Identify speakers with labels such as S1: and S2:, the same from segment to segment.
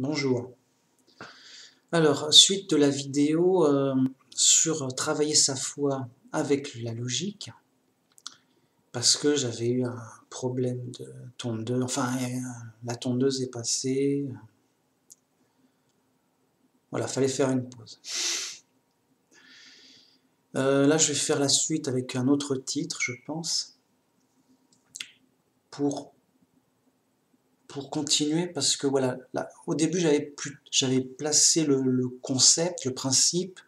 S1: Bonjour. Alors, suite de la vidéo sur travailler sa foi avec la logique, parce que j'avais eu un problème de tondeuse, enfin la tondeuse est passée, voilà, fallait faire une pause. Là, je vais faire la suite avec un autre titre, je pense, pour continuer, parce que voilà, là, au début j'avais placé le concept, le principe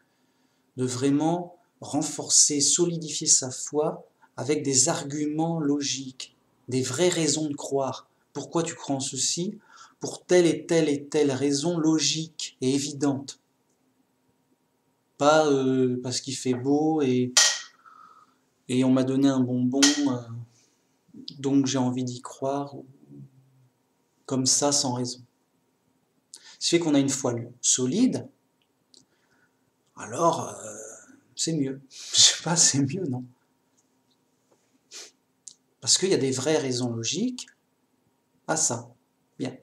S1: de vraiment renforcer, solidifier sa foi avec des arguments logiques, des vraies raisons de croire. Pourquoi tu crois en ceci? Pour telle et telle et telle raison logique et évidente. Pas parce qu'il fait beau et on m'a donné un bonbon, donc j'ai envie d'y croire, comme ça, sans raison. Ce qui fait qu'on a une foi solide, alors c'est mieux. Je sais pas, c'est mieux, non? Parce qu'il y a des vraies raisons logiques à ça. Bien.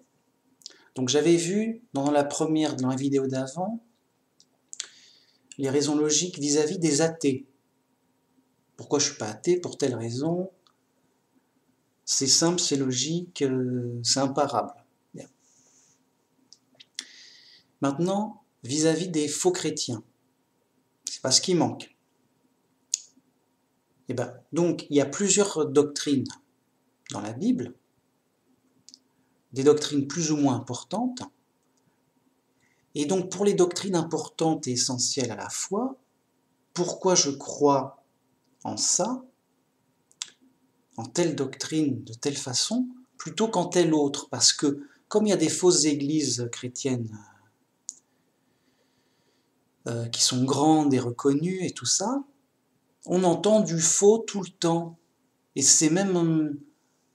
S1: Donc j'avais vu dans la vidéo d'avant, les raisons logiques vis-à-vis des athées. Pourquoi je ne suis pas athée? Pour telle raison. C'est simple, c'est logique, c'est imparable. Bien. Maintenant, vis-à-vis des faux chrétiens. C'est pas ce qui manque. Et ben, donc, il y a plusieurs doctrines dans la Bible, des doctrines plus ou moins importantes. Et donc, pour les doctrines importantes et essentielles à la foi, pourquoi je crois en ça, en telle doctrine, de telle façon, plutôt qu'en telle autre, parce que comme il y a des fausses églises chrétiennes qui sont grandes et reconnues et tout ça, on entend du faux tout le temps, et c'est même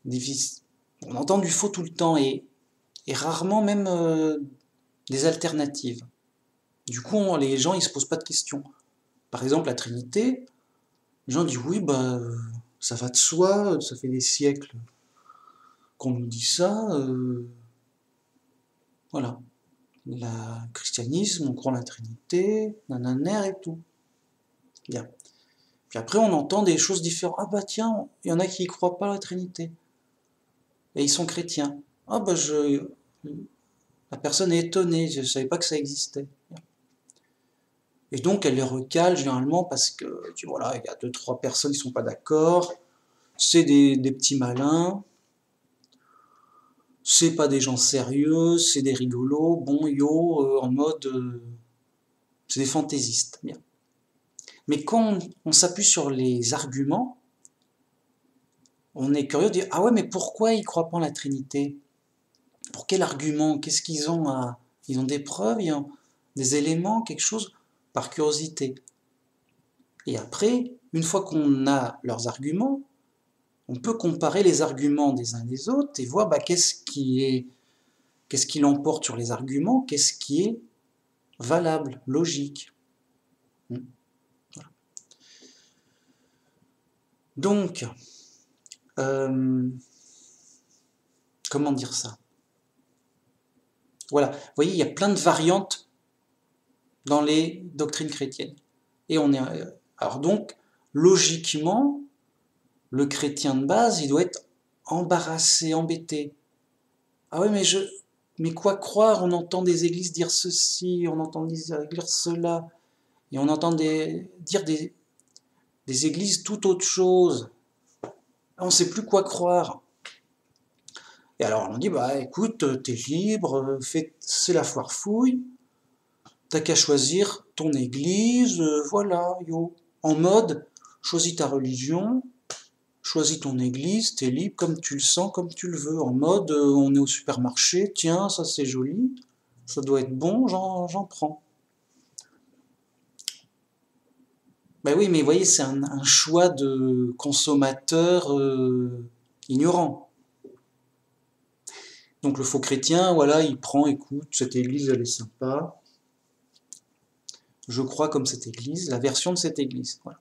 S1: difficile. On entend du faux tout le temps, et rarement même des alternatives. Du coup, les gens, ils se posent pas de questions. Par exemple, la Trinité, les gens disent oui, bah, ça va de soi, ça fait des siècles qu'on nous dit ça, voilà. Le christianisme, on croit en la Trinité, nanana et tout. Bien. Puis après, on entend des choses différentes. Ah bah tiens, il y en a qui ne croient pas à la Trinité. Et ils sont chrétiens. Ah bah la personne est étonnée, je ne savais pas que ça existait. Et donc, elle les recale généralement parce que, voilà, il y a 2-3 personnes qui ne sont pas d'accord, c'est des petits malins, c'est pas des gens sérieux, c'est des rigolos, bon yo, en mode... c'est des fantaisistes. Bien. Mais quand on s'appuie sur les arguments, on est curieux de dire « Ah ouais, mais pourquoi ils ne croient pas en la Trinité? Pour quel argument? Qu'est-ce qu'ils ont à... Ils ont des preuves, ils ont des éléments, quelque chose ?» Par curiosité. Et après, une fois qu'on a leurs arguments, on peut comparer les arguments des uns des autres et voir bah, qu'est-ce qui l'emporte sur les arguments, qu'est-ce qui est valable, logique. Voilà. Donc, comment dire ça? Voilà, vous voyez, il y a plein de variantes dans les doctrines chrétiennes. Et on est, alors donc, logiquement, le chrétien de base, il doit être embarrassé, embêté. Ah oui, mais quoi croire? On entend des églises dire ceci, on entend dire cela, et on entend dire des églises tout autre chose. On ne sait plus quoi croire. Et alors on dit, bah écoute, t'es libre, c'est la foire fouille, t'as qu'à choisir ton église, voilà, yo. En mode, choisis ta religion, choisis ton église, t'es libre comme tu le sens, comme tu le veux. En mode, on est au supermarché, tiens, ça c'est joli, ça doit être bon, j'en prends. Ben oui, mais vous voyez, c'est un choix de consommateur ignorant. Donc le faux chrétien, voilà, il prend, écoute, cette église, elle est sympa. Je crois comme cette église, la version de cette église. Voilà.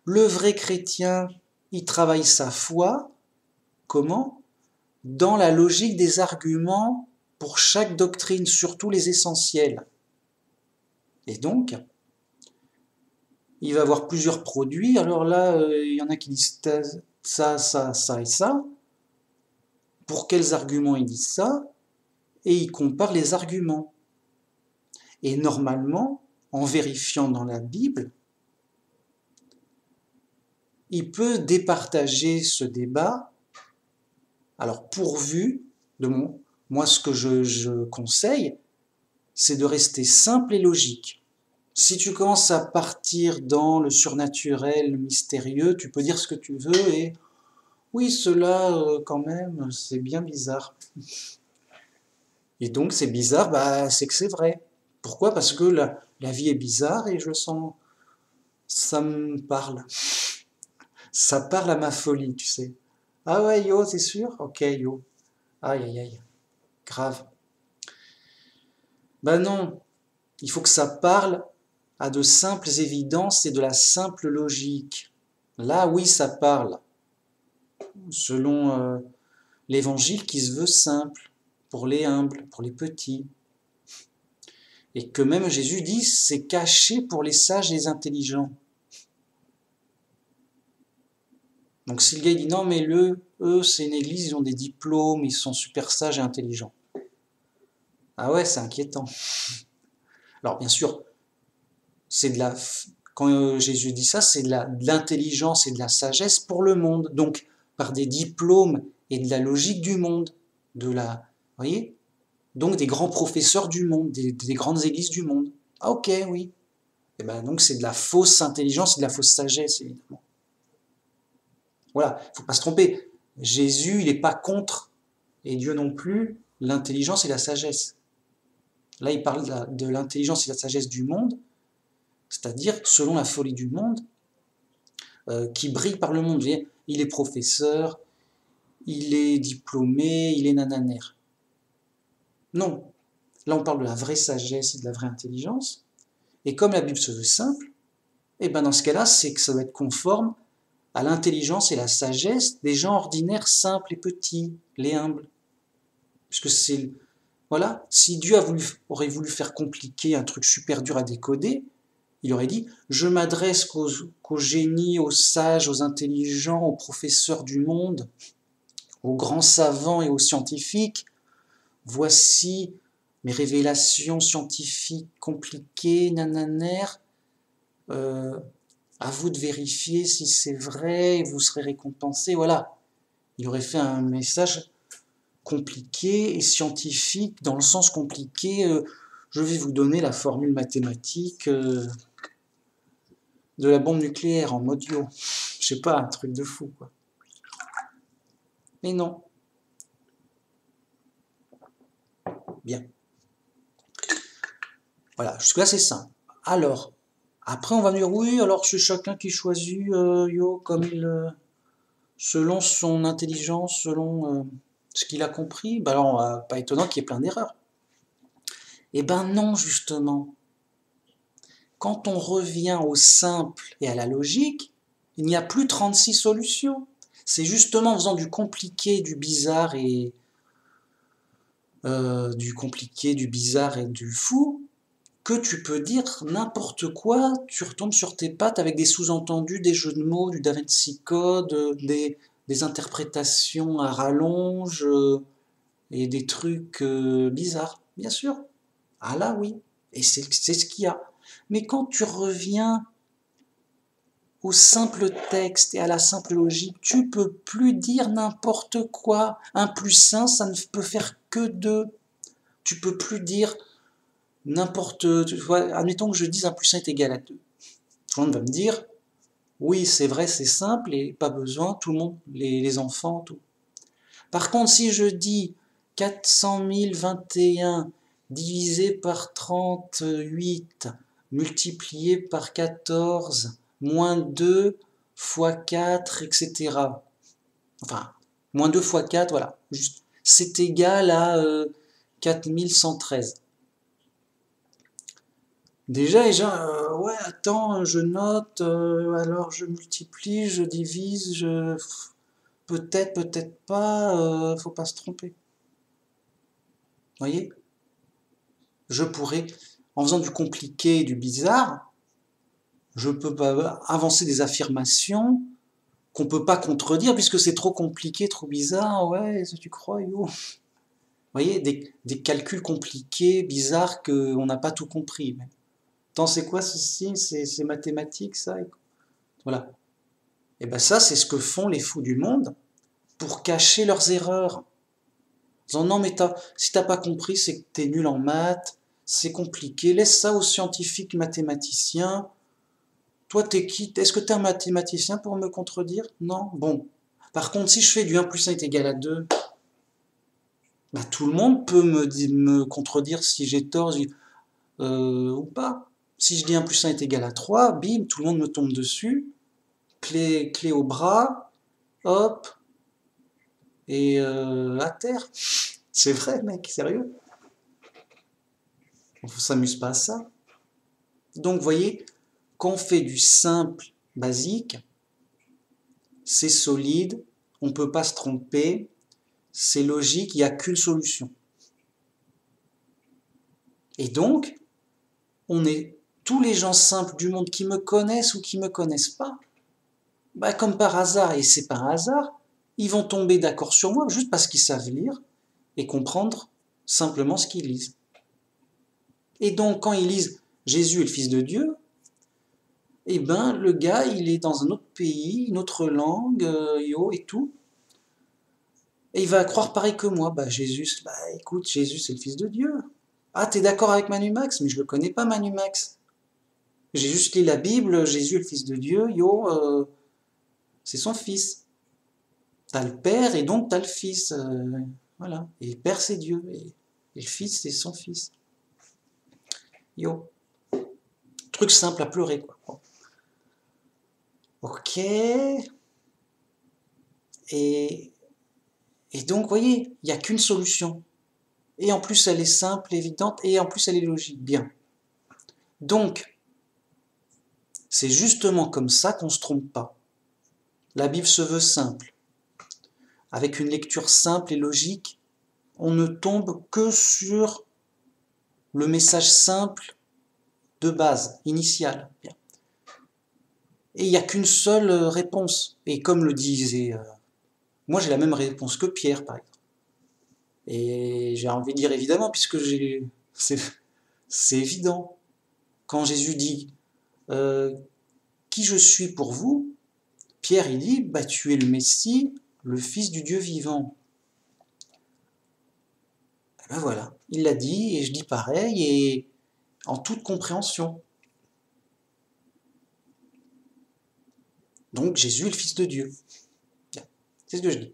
S1: Le vrai chrétien, il travaille sa foi, comment? Dans la logique des arguments pour chaque doctrine, surtout les essentiels. Et donc, il va avoir plusieurs produits. Alors là, il y en a qui disent ça, ça, ça et ça. Pour quels arguments ils disent ça? Et il compare les arguments. Et normalement, en vérifiant dans la Bible, il peut départager ce débat. Alors, pourvu de moi, ce que je conseille, c'est de rester simple et logique. Si tu commences à partir dans le surnaturel, le mystérieux, tu peux dire ce que tu veux et oui, cela, quand même, c'est bien bizarre. Et donc, c'est bizarre, bah, c'est que c'est vrai. Pourquoi? Parce que la vie est bizarre et je sens, ça me parle. Ça parle à ma folie, tu sais. Ah ouais, yo, c'est sûr? Ok, yo. Aïe, aïe, aïe. Grave. Ben non, il faut que ça parle à de simples évidences et de la simple logique. Là, oui, ça parle. Selon l'évangile qui se veut simple, pour les humbles, pour les petits. Et que même Jésus dit, c'est caché pour les sages et les intelligents. Donc si le gars dit non, mais eux, c'est une église, ils ont des diplômes, ils sont super sages et intelligents. Ah ouais, c'est inquiétant. Alors bien sûr, c'est de la, quand Jésus dit ça, c'est de l'intelligence et de la sagesse pour le monde. Donc par des diplômes et de la logique du monde, vous voyez, donc des grands professeurs du monde, des grandes églises du monde. Ah ok, oui. Et ben donc c'est de la fausse intelligence et de la fausse sagesse, évidemment. Voilà, il ne faut pas se tromper. Jésus, il n'est pas contre, et Dieu non plus, l'intelligence et la sagesse. Là, il parle de l'intelligence et la sagesse du monde, c'est-à-dire selon la folie du monde, qui brille par le monde. Il est professeur, il est diplômé, il est nananaire. Non, là on parle de la vraie sagesse et de la vraie intelligence, et comme la Bible se veut simple, et ben dans ce cas-là, c'est que ça doit être conforme à l'intelligence et la sagesse des gens ordinaires, simples et petits, les humbles. Puisque c'est... Voilà, si Dieu aurait voulu faire compliquer un truc super dur à décoder, il aurait dit, je m'adresse qu'aux génies, aux sages, aux intelligents, aux professeurs du monde, aux grands savants et aux scientifiques. Voici mes révélations scientifiques compliquées, nananères. À vous de vérifier si c'est vrai, et vous serez récompensé. Voilà. Il aurait fait un message compliqué et scientifique, dans le sens compliqué. Je vais vous donner la formule mathématique de la bombe nucléaire en mode yo. Je sais pas, un truc de fou, quoi. Mais non. Bien. Voilà, jusque-là c'est simple. Alors, après on va me dire, oui, alors c'est chacun qui choisit, yo, comme selon son intelligence, selon ce qu'il a compris. Ben alors, pas étonnant qu'il y ait plein d'erreurs. Eh ben non, justement. Quand on revient au simple et à la logique, il n'y a plus 36 solutions. C'est justement en faisant du compliqué, du bizarre et du bizarre et du fou que tu peux dire n'importe quoi, tu retombes sur tes pattes avec des sous-entendus, des jeux de mots, du Da Vinci Code, des interprétations à rallonge et des trucs bizarres, bien sûr. Ah là oui, et c'est ce qu'il y a. Mais quand tu reviens au simple texte et à la simple logique, tu peux plus dire n'importe quoi. 1 plus 1, ça ne peut faire que 2. Tu peux plus dire n'importe... Admettons que je dise 1 plus 1 est égal à 2. Tout le monde va me dire, oui, c'est vrai, c'est simple et pas besoin, tout le monde, les enfants, tout. Par contre, si je dis 400 021 divisé par 38 multiplié par 14 moins 2 fois 4, etc. Enfin, moins 2 fois 4, voilà. C'est égal à 4113. Déjà, ouais, attends, je note, alors je multiplie, je divise, peut-être, peut-être pas, faut pas se tromper. Voyez? Je pourrais, en faisant du compliqué et du bizarre, je peux pas avancer des affirmations qu'on peut pas contredire puisque c'est trop compliqué, trop bizarre. Ouais, est-ce que tu crois, yo? Vous voyez, des calculs compliqués, bizarres, qu'on n'a pas tout compris. Mais, attends, c'est quoi ceci? C'est mathématique, ça? Voilà. Et ben ça, c'est ce que font les fous du monde pour cacher leurs erreurs. En disant, non, mais si t'as pas compris, c'est que t'es nul en maths, c'est compliqué, laisse ça aux scientifiques mathématiciens. Toi, t'es qui? Est-ce que t'es un mathématicien pour me contredire? Non? Bon. Par contre, si je fais du 1 plus 1 est égal à 2, bah, tout le monde peut me contredire si j'ai tort ou pas. Si je dis 1 plus 1 est égal à 3, bim, tout le monde me tombe dessus, clé au bras, hop, et à terre. C'est vrai, mec, sérieux. On ne s'amuse pas à ça. Donc, vous voyez, quand on fait du simple, basique, c'est solide, on ne peut pas se tromper, c'est logique, il n'y a qu'une solution. Et donc, tous les gens simples du monde qui me connaissent ou qui ne me connaissent pas, bah, comme par hasard, et c'est par hasard, ils vont tomber d'accord sur moi juste parce qu'ils savent lire et comprendre simplement ce qu'ils lisent. Et donc, quand ils lisent Jésus est le Fils de Dieu, eh ben, le gars, il est dans un autre pays, une autre langue, et tout, et il va croire pareil que moi. Bah, Jésus, bah, écoute, Jésus, c'est le Fils de Dieu. Ah, t'es d'accord avec Manu Max? Mais je le connais pas, Manu Max. J'ai juste lu la Bible, Jésus est le Fils de Dieu, c'est son Fils. T'as le Père et donc t'as le Fils. Voilà. Et le Père, c'est Dieu. Et le Fils, c'est son Fils. Yo. Truc simple à pleurer, quoi. Ok. Et donc, vous voyez, il n'y a qu'une solution. Et en plus, elle est simple, évidente, et en plus, elle est logique. Bien. Donc, c'est justement comme ça qu'on ne se trompe pas. La Bible se veut simple. Avec une lecture simple et logique, on ne tombe que sur le message simple de base, initial. Bien. Et il n'y a qu'une seule réponse. Et comme le disait, moi j'ai la même réponse que Pierre, par exemple. Et j'ai envie de dire évidemment, puisque c'est évident. Quand Jésus dit qui je suis pour vous, Pierre il dit bah, tu es le Messie, le Fils du Dieu vivant. Et ben voilà, il l'a dit et je dis pareil et en toute compréhension. Donc Jésus est le Fils de Dieu. C'est ce que je dis.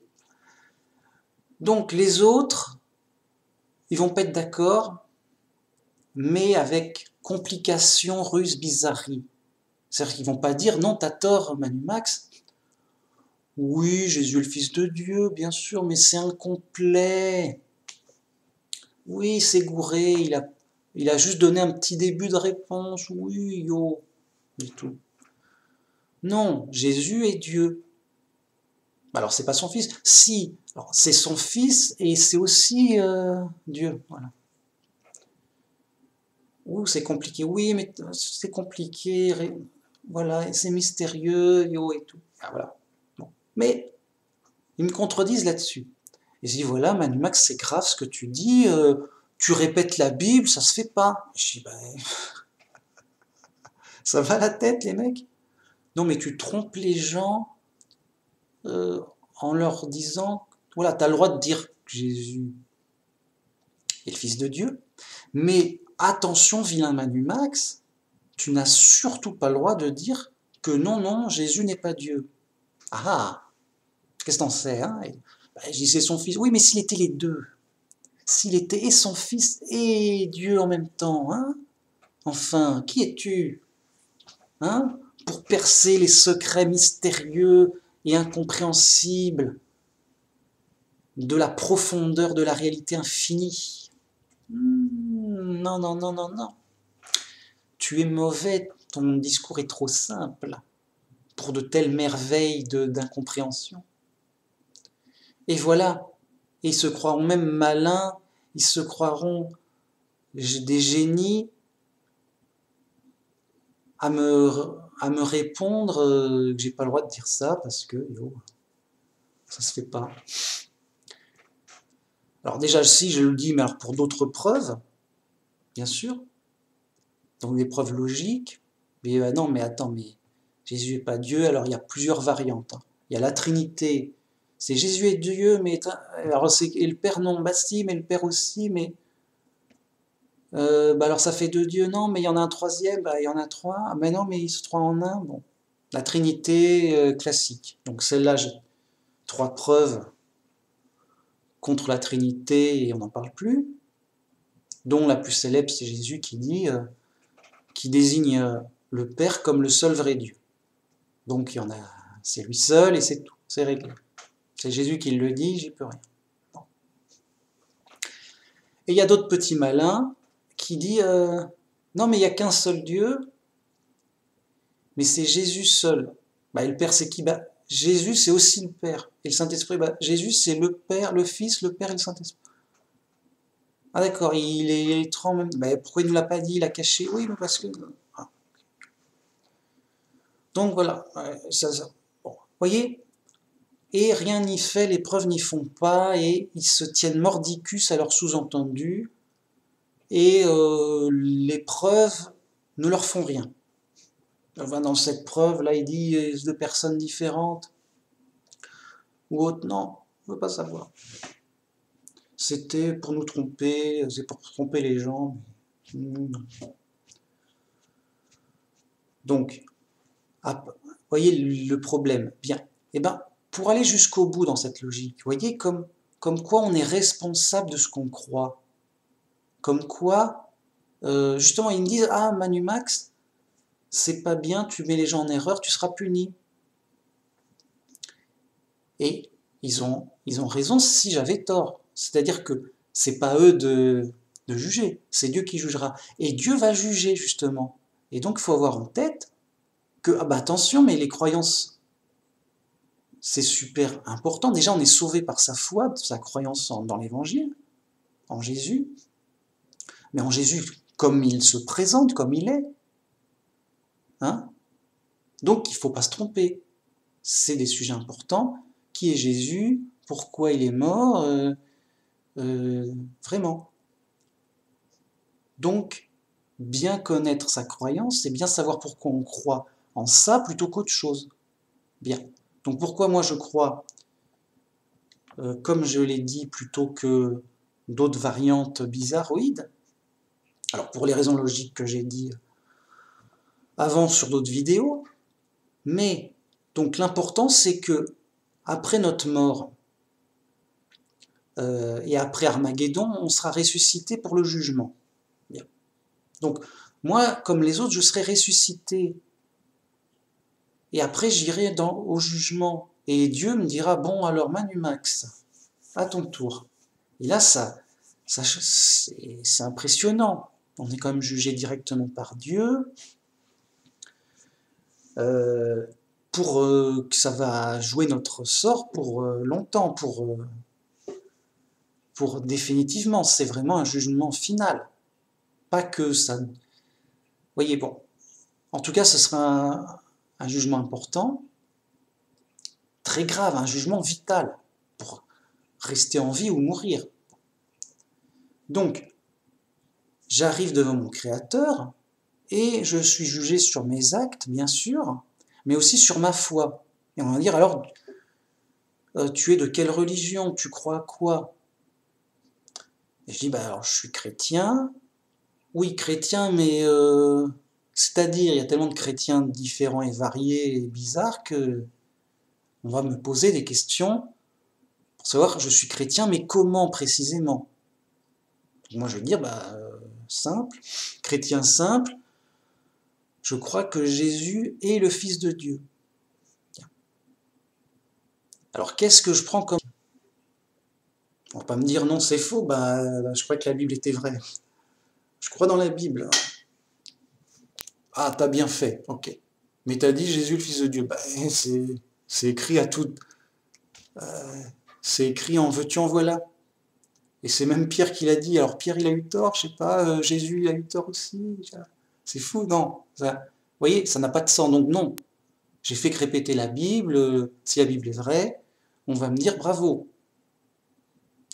S1: Donc les autres, ils vont pas être d'accord, mais avec complications, ruses, bizarreries. C'est-à-dire qu'ils vont pas dire non, t'as tort, Manu Max. Oui, Jésus est le Fils de Dieu, bien sûr, mais c'est incomplet. Oui, c'est gouré, il a juste donné un petit début de réponse. Oui, yo, et tout. Non, Jésus est Dieu. Alors, c'est pas son fils. Si, c'est son fils et c'est aussi Dieu. Voilà. Ouh, c'est compliqué. Oui, mais c'est compliqué. Voilà, c'est mystérieux, yo et tout. Ah, voilà. Bon. Mais ils me contredisent là-dessus. Ils disent voilà, Manu Max, c'est grave ce que tu dis. Tu répètes la Bible, ça se fait pas. Je dis ben, ça va la tête, les mecs? Non, mais tu trompes les gens euh, en leur disant voilà, tu as le droit de dire que Jésus est le Fils de Dieu, mais attention, vilain Manu Max, tu n'as surtout pas le droit de dire que non, non, Jésus n'est pas Dieu. Ah ah, qu'est-ce que t'en sais, hein? Ben, je dis c'est son fils. Oui, mais s'il était les deux, s'il était et son fils et Dieu en même temps, hein? Enfin, qui es-tu, hein? Pour percer les secrets mystérieux et incompréhensibles de la profondeur de la réalité infinie. Non, non, non, non, non. Tu es mauvais, ton discours est trop simple pour de telles merveilles d'incompréhension. Et voilà, et ils se croient même malins, ils se croiront des génies à me répondre que j'ai pas le droit de dire ça parce que ça se fait pas. Alors déjà, si je le dis, mais alors pour d'autres preuves, bien sûr, donc des preuves logiques, mais non, mais attends, mais Jésus n'est pas Dieu, alors il y a plusieurs variantes. Hein. Il y a la Trinité, c'est Jésus est Dieu, mais alors et le Père non, bah si, mais le Père aussi, mais bah alors ça fait deux dieux, non, mais il y en a un troisième, bah il y en a trois, ah, mais non, mais ils sont trois en un, bon. La Trinité classique, donc celle-là, j'ai trois preuves contre la Trinité et on n'en parle plus, dont la plus célèbre, c'est Jésus qui dit, qui désigne le Père comme le seul vrai Dieu. Donc il y en a, c'est lui seul et c'est tout, c'est réglé. C'est Jésus qui le dit, j'y peux rien. Bon. Et il y a d'autres petits malins qui disent non mais il n'y a qu'un seul Dieu, mais c'est Jésus seul. Bah, et le Père c'est qui? Bah, Jésus c'est aussi le Père. Et le Saint-Esprit, bah, Jésus c'est le Père, le Fils, le Père et le Saint-Esprit. Ah d'accord, il est trois en même temps. Bah, pourquoi il ne l'a pas dit, il a caché? Oui, mais parce que... Ah. Donc voilà, ça. Bon. Vous voyez? Et rien n'y fait, les preuves n'y font pas, et ils se tiennent mordicus à leur sous-entendu, et les preuves ne leur font rien. Enfin, dans cette preuve, là, il dit deux personnes différentes, ou autre, non, on ne veut pas savoir. C'était pour nous tromper, c'est pour tromper les gens. Donc, voyez le problème. Bien, eh ben, pour aller jusqu'au bout dans cette logique, voyez comme quoi on est responsable de ce qu'on croit. Comme quoi, justement, ils me disent, ah, Manu Max, c'est pas bien, tu mets les gens en erreur, tu seras puni. Et ils ont raison si j'avais tort. C'est-à-dire que c'est pas eux de juger, c'est Dieu qui jugera. Et Dieu va juger, justement. Et donc, il faut avoir en tête que, ah bah attention, mais les croyances, c'est super important. Déjà, on est sauvé par sa foi, sa croyance dans l'Évangile, en Jésus. Mais en Jésus, comme il se présente, comme il est. Hein? Donc, il ne faut pas se tromper. C'est des sujets importants. Qui est Jésus? Pourquoi il est mort? Vraiment. Donc, bien connaître sa croyance, c'est bien savoir pourquoi on croit en ça plutôt qu'autre chose. Bien. Donc, pourquoi moi je crois, comme je l'ai dit, plutôt que d'autres variantes bizarroïdes? Alors, pour les raisons logiques que j'ai dit avant sur d'autres vidéos, mais donc l'important c'est que après notre mort et après Armageddon, on sera ressuscité pour le jugement. Bien. Donc moi, comme les autres, je serai ressuscité et après j'irai au jugement et Dieu me dira bon alors Manu Max, à ton tour. Et là c'est impressionnant. On est quand même jugé directement par Dieu. Pour que ça va jouer notre sort pour longtemps, pour définitivement, c'est vraiment un jugement final. Pas que ça... Vous voyez, bon, en tout cas, ce sera un jugement important, très grave, un jugement vital, pour rester en vie ou mourir. Donc, j'arrive devant mon Créateur, et je suis jugé sur mes actes, bien sûr, mais aussi sur ma foi. Et on va dire, alors, tu es de quelle religion? Tu crois à quoi? Et je dis, bah alors je suis chrétien. Oui, chrétien, mais c'est-à-dire, il y a tellement de chrétiens différents et variés et bizarres que on va me poser des questions pour savoir, je suis chrétien, mais comment précisément? Moi, je vais dire, bah, simple, chrétien simple, je crois que Jésus est le Fils de Dieu. Alors, qu'est-ce que je prends comme... On va pas me dire, non, c'est faux, bah, je crois que la Bible était vraie. Je crois dans la Bible. Ah, t'as bien fait, ok. Mais t'as dit Jésus le Fils de Dieu. Bah, c'est écrit à tout... c'est écrit en veux-tu, en voilà. Et c'est même Pierre qui l'a dit. Alors Pierre, il a eu tort, je sais pas, Jésus, il a eu tort aussi. C'est fou, non. Ça, vous voyez, ça n'a pas de sens. Donc non, j'ai fait que répéter la Bible. Si la Bible est vraie, on va me dire bravo.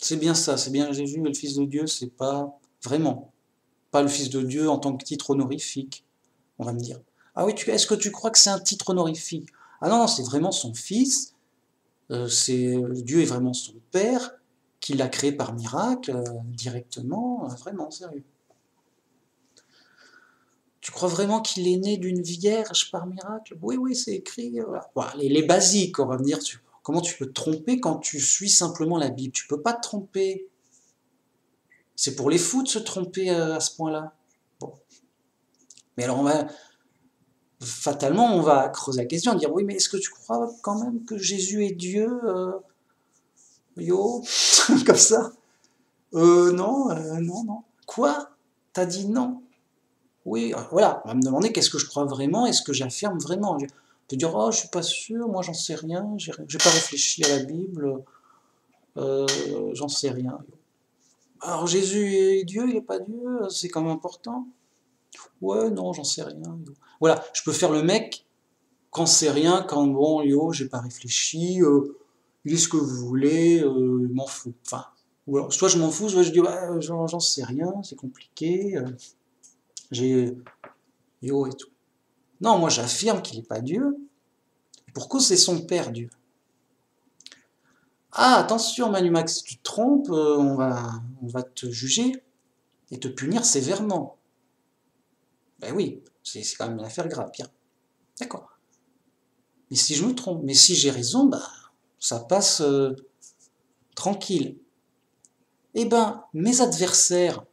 S1: C'est bien ça, c'est bien Jésus, le Fils de Dieu, c'est pas vraiment. Pas le Fils de Dieu en tant que titre honorifique. On va me dire. Ah oui, est-ce que tu crois que c'est un titre honorifique? Ah non, c'est vraiment son Fils. Dieu est vraiment son Père, qui l'a créé par miracle, directement, vraiment, sérieux. Tu crois vraiment qu'il est né d'une vierge par miracle? Oui, oui, c'est écrit. Voilà. Bon, les basiques, on va me dire, comment tu peux te tromper quand tu suis simplement la Bible? Tu peux pas te tromper. C'est pour les fous de se tromper à ce point-là. Bon. Mais alors, fatalement, on va creuser la question, dire, oui, mais est-ce que tu crois quand même que Jésus est Dieu? Yo, comme ça? Non, non. Quoi? T'as dit non? Oui, voilà, on va me demander qu'est-ce que je crois vraiment, est-ce que j'affirme vraiment. Je peux dire, oh, je suis pas sûr, moi j'en sais rien, j'ai pas réfléchi à la Bible, j'en sais rien. Alors Jésus est Dieu, il est pas Dieu, c'est quand même important. Ouais, non, j'en sais rien. Voilà, je peux faire le mec quand c'est rien, quand bon, j'ai pas réfléchi, il est ce que vous voulez, je m'en fous. Enfin, ou alors, soit je m'en fous, soit je dis, ouais, j'en sais rien, c'est compliqué, j'ai et tout. Non, moi j'affirme qu'il n'est pas Dieu. Pour cause, c'est son Père, Dieu. Ah, attention, Manu Max, si tu te trompes, on va te juger et te punir sévèrement. Ben oui, c'est quand même une affaire grave, bien. D'accord. Mais si je me trompe, mais si j'ai raison, bah, ça passe tranquille. Eh ben, mes adversaires,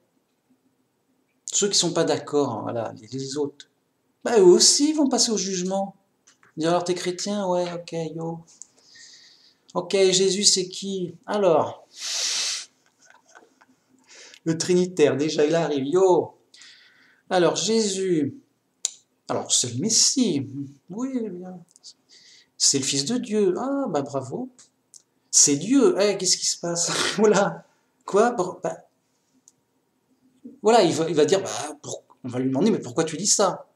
S1: ceux qui sont pas d'accord, hein, voilà, les autres, bah, eux aussi vont passer au jugement. Dire alors t'es chrétien, ouais, ok, yo. Ok, Jésus c'est qui? Alors, le Trinitaire, déjà il arrive, yo. Alors Jésus, alors c'est le Messie, oui, bien. C'est le Fils de Dieu, ah bah bravo. C'est Dieu, qu'est-ce qui se passe? Voilà, quoi? Bah, voilà, il va dire, bah, on va lui demander, mais pourquoi tu dis ça?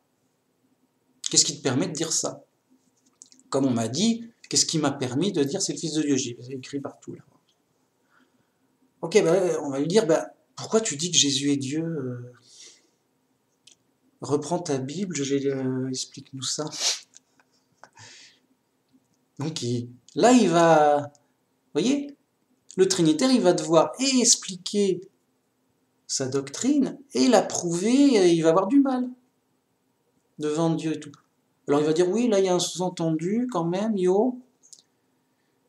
S1: Qu'est-ce qui te permet de dire ça? Comme on m'a dit, qu'est-ce qui m'a permis de dire c'est le Fils de Dieu? J'ai écrit partout là. Ok, bah, on va lui dire, bah, pourquoi tu dis que Jésus est Dieu? Reprends ta Bible, explique-nous ça. Donc là, il va, vous voyez, le Trinitaire, il va devoir expliquer sa doctrine et la prouver, et il va avoir du mal devant Dieu et tout. Alors il va dire, oui, là, il y a un sous-entendu quand même, yo.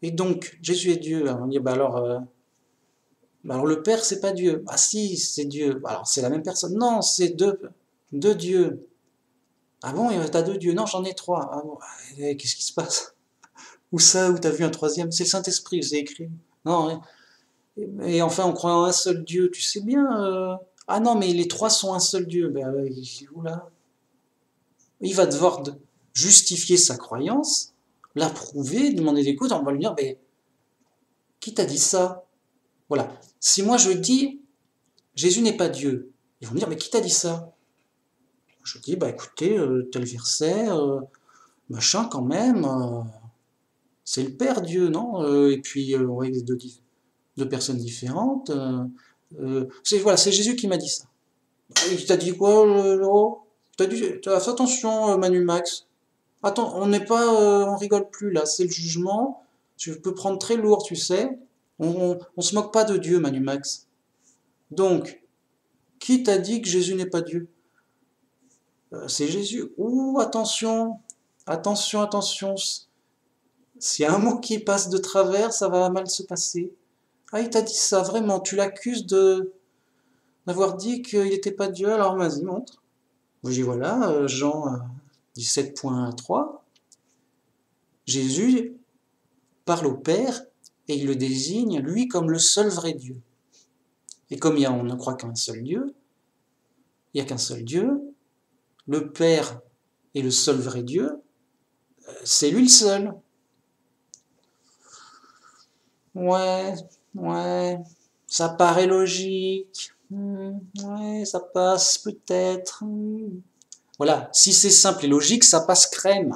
S1: Et donc, Jésus est Dieu. Alors on va dire, bah alors le Père, c'est pas Dieu. Ah si, c'est Dieu. Alors c'est la même personne. Non, c'est deux dieux. Ah bon, t'as deux dieux? Non, j'en ai trois. Ah bon, qu'est-ce qui se passe? Où ça? Où t'as vu un troisième? C'est le Saint-Esprit, c'est écrit. Non, et enfin, on croit en un seul Dieu, tu sais bien. Ah non, mais les trois sont un seul Dieu. Ben, oula. Il va devoir justifier sa croyance, la prouver, demander des causes. On va lui dire, ben, qui t'a dit ça? Voilà. Si moi je dis, Jésus n'est pas Dieu, ils vont me dire, mais qui t'a dit ça? Je dis, bah écoutez, tel verset, machin quand même, c'est le Père Dieu, non? Et puis, on voit deux personnes différentes. Voilà, c'est Jésus qui m'a dit ça. Il t'a dit quoi, Laurent? Fais attention, Manu Max. Attends, on rigole plus là, c'est le jugement. Tu peux prendre très lourd, tu sais. On se moque pas de Dieu, Manu Max. Donc, qui t'a dit que Jésus n'est pas Dieu? C'est Jésus. Ouh, attention, attention, attention. S'il y a un mot qui passe de travers, ça va mal se passer. Ah, il t'a dit ça, vraiment. Tu l'accuses d'avoir dit qu'il n'était pas Dieu. Alors, vas-y, montre. Je dis voilà, Jean 17.3, Jésus parle au Père et il le désigne, lui, comme le seul vrai Dieu. Et comme on ne croit qu'un seul Dieu, il n'y a qu'un seul Dieu, le Père est le seul vrai Dieu, c'est lui le seul. Ouais, Ça paraît logique. Ouais, ça passe peut-être. Voilà, si c'est simple et logique, ça passe crème.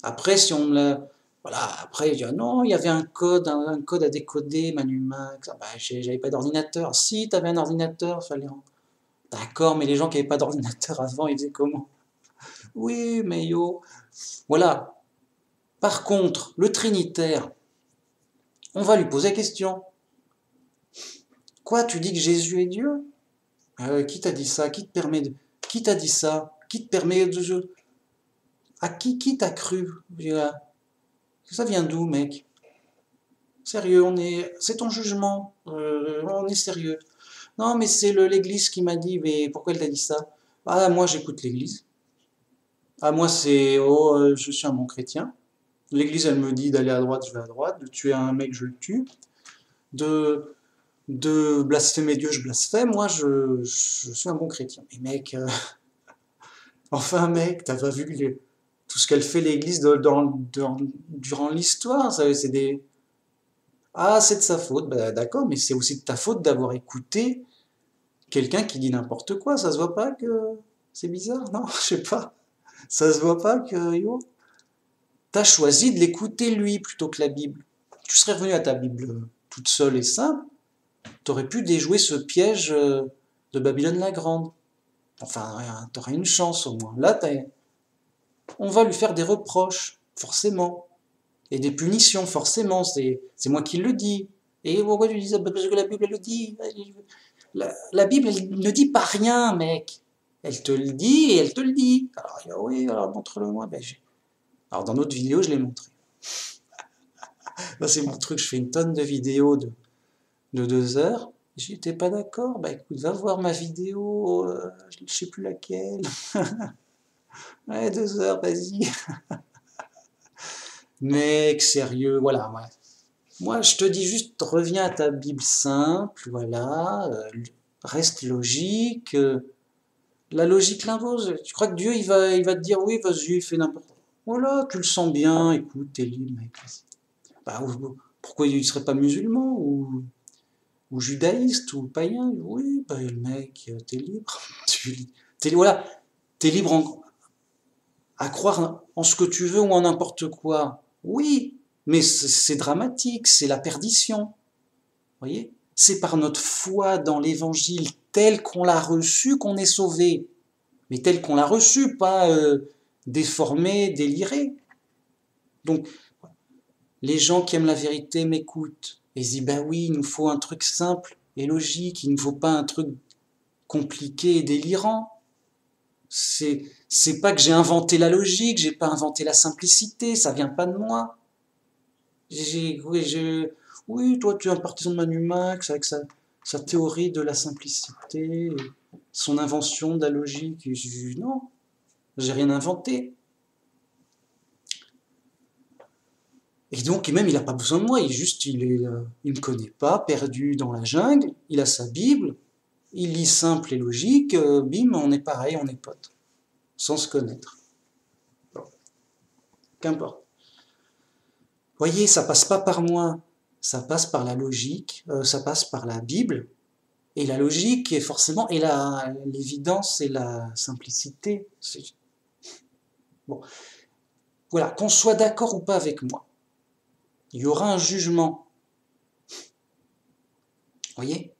S1: Après, si on me l'a... Voilà, après, je dis, ah non, il y avait un code à décoder, Manumax. Ah bah, j'avais pas d'ordinateur. Si, t'avais un ordinateur, fallait... D'accord, mais les gens qui n'avaient pas d'ordinateur avant, ils faisaient comment? Oui, mais yo... Voilà. Par contre, le trinitaire, on va lui poser la question. Quoi, tu dis que Jésus est Dieu? Qui t'a dit ça? Qui te permet de... Qui t'a dit ça? Qui te permet de... À qui t'a cru? Ça vient d'où, mec? Sérieux, c'est ton jugement. On est sérieux. Non, mais c'est l'église qui m'a dit, mais pourquoi elle t'a dit ça? Ah, moi, j'écoute l'église. Ah, moi, je suis un bon chrétien. L'église, elle me dit d'aller à droite, je vais à droite. De tuer un mec, je le tue. De, de blasphémer Dieu, je blasphème. Moi, je suis un bon chrétien. Mais mec, enfin, mec, t'as pas vu tout ce qu'elle fait l'église durant l'histoire? C'est des... Ah, c'est de sa faute. Bah, d'accord, mais c'est aussi de ta faute d'avoir écouté quelqu'un qui dit n'importe quoi. Ça se voit pas que c'est bizarre, non? Je sais pas. Ça se voit pas que, yo, t'as choisi de l'écouter lui plutôt que la Bible. Tu serais revenu à ta Bible toute seule et simple, t'aurais pu déjouer ce piège de Babylone la Grande. Enfin, t'aurais une chance au moins. Là, on va lui faire des reproches, forcément. Et des punitions, forcément. C'est moi qui le dis. Et pourquoi tu dis ça? Parce que la Bible, elle le dit. La Bible, elle ne dit pas rien, mec. Elle te le dit et elle te le dit. Alors, oui, alors montre-le-moi. Alors, dans notre vidéo, je l'ai montré. Là, c'est mon truc, je fais une tonne de vidéos de 2 heures. J'étais pas d'accord. Bah écoute, va voir ma vidéo, je sais plus laquelle. Ouais, 2 heures, vas-y. Mec, sérieux, voilà. Ouais. Moi, je te dis juste, reviens à ta Bible simple, voilà. Reste logique. La logique l'impose. Tu crois que Dieu, il va te dire, oui, vas-y, fais n'importe quoi. Voilà, tu le sens bien, écoute, t'es libre, mec. Bah, pourquoi il ne serait pas musulman ou judaïste ou païen? Oui, bah, le mec, t'es libre. Voilà, t'es libre à croire en ce que tu veux ou en n'importe quoi. Oui, mais c'est dramatique, c'est la perdition. Vous voyez? C'est par notre foi dans l'évangile tel qu'on l'a reçu qu'on est sauvé. Mais tel qu'on l'a reçu, pas déformé, déliré. Donc, les gens qui aiment la vérité m'écoutent et se disent, ben oui, il nous faut un truc simple et logique, il ne faut pas un truc compliqué et délirant. C'est pas que j'ai inventé la logique, j'ai pas inventé la simplicité, ça vient pas de moi. Oui, toi tu es un partisan de Manumax avec sa théorie de la simplicité, son invention de la logique. Non, j'ai rien inventé. Et donc, même, il n'a pas besoin de moi, il me connaît pas, perdu dans la jungle, il a sa Bible, il lit simple et logique, bim, on est pareil, on est potes, sans se connaître. Bon, qu'importe. Voyez, ça passe pas par moi, ça passe par la logique, ça passe par la Bible, et la logique, est forcément, et l'évidence et la simplicité. Bon, voilà, qu'on soit d'accord ou pas avec moi, il y aura un jugement. Voyez?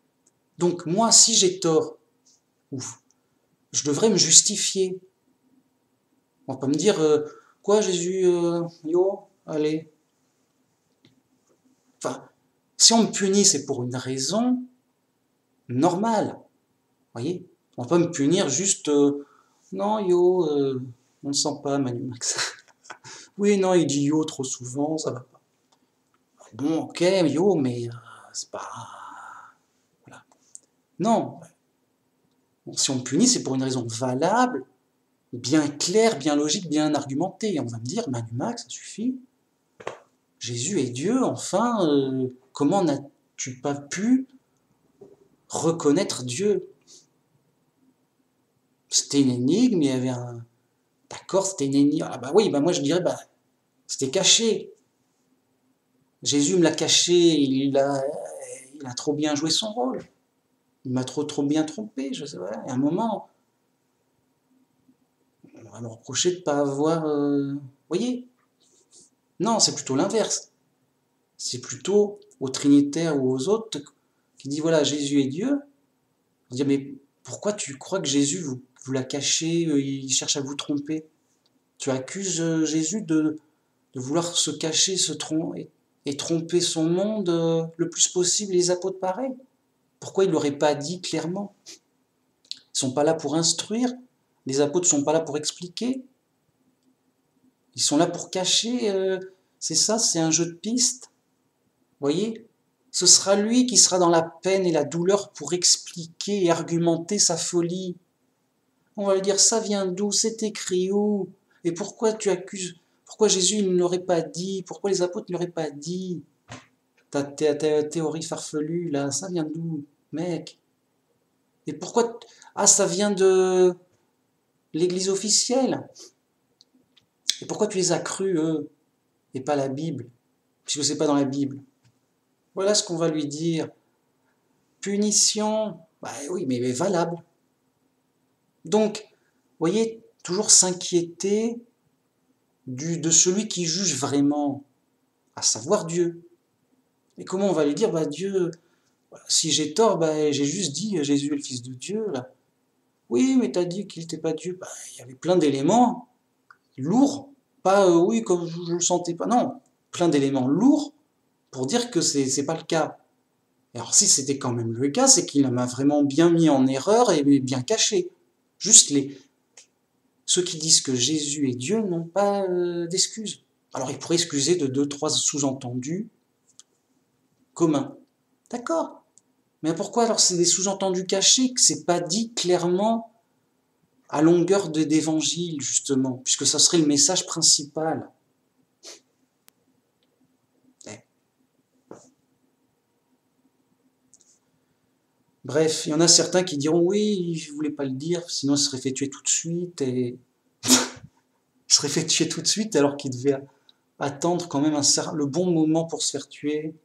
S1: Donc moi, si j'ai tort, ouf, je devrais me justifier. On va pas me dire, quoi Jésus, yo, allez. Enfin, si on me punit, c'est pour une raison normale. Voyez? On va pas me punir juste, non, yo, on ne sent pas Manu Max. Oui, non, il dit yo trop souvent, ça va pas. Bon, ok, yo, mais c'est pas... Voilà. Non. Bon, si on me punit, c'est pour une raison valable, bien claire, bien logique, bien argumentée. On va me dire, Manu Max, ça suffit. Jésus est Dieu, enfin, comment n'as-tu pas pu reconnaître Dieu? C'était une énigme, il y avait un... D'accord, c'était une énigme. Ah bah oui, bah moi je dirais, bah, c'était caché. Jésus me l'a caché, il a trop bien joué son rôle. Il m'a trop bien trompé, je sais pas. Et à un moment, on va me reprocher de ne pas avoir... voyez? Non, c'est plutôt l'inverse. C'est plutôt aux trinitaires ou aux autres qui dit, voilà, Jésus est Dieu. On dit, mais pourquoi tu crois que Jésus vous l'a caché, il cherche à vous tromper? Tu accuses Jésus de vouloir se cacher, se tromper et tromper son monde le plus possible, les apôtres pareils. Pourquoi il ne l'aurait pas dit clairement? Ils ne sont pas là pour instruire, les apôtres ne sont pas là pour expliquer, ils sont là pour cacher, c'est ça, c'est un jeu de pistes. Voyez? Ce sera lui qui sera dans la peine et la douleur pour expliquer et argumenter sa folie. On va lui dire, ça vient d'où? C'est écrit où? Et pourquoi tu accuses? Pourquoi Jésus ne l'aurait pas dit? Pourquoi les apôtres ne l'auraient pas dit? Ta théorie farfelue, là, ça vient d'où, mec? Et pourquoi... Ah, ça vient de l'Église officielle. Et pourquoi tu les as crus, eux, et pas la Bible? Puisque c'est pas dans la Bible. Voilà ce qu'on va lui dire. Punition, bah oui, mais valable. Donc, voyez, toujours s'inquiéter de celui qui juge vraiment, à savoir Dieu. Et comment on va lui dire, bah Dieu, si j'ai tort, bah j'ai juste dit Jésus est le Fils de Dieu, là. Oui, mais t'as dit qu'il n'était pas Dieu. Bah, il y avait plein d'éléments lourds, pas oui, comme je le sentais pas. Non, plein d'éléments lourds pour dire que c'est pas le cas. Alors si c'était quand même le cas, c'est qu'il m'a vraiment bien mis en erreur et bien caché. Juste ceux qui disent que Jésus est Dieu n'ont pas d'excuses. Alors ils pourraient excuser de 2-3 sous-entendus communs. D'accord. Mais pourquoi alors c'est des sous-entendus cachés, que c'est pas dit clairement à longueur d'évangile, justement, puisque ça serait le message principal. Bref, il y en a certains qui diront oui, je voulais pas le dire, sinon il serait fait tuer tout de suite, et il serait fait tuer tout de suite alors qu'il devait attendre quand même le bon moment pour se faire tuer,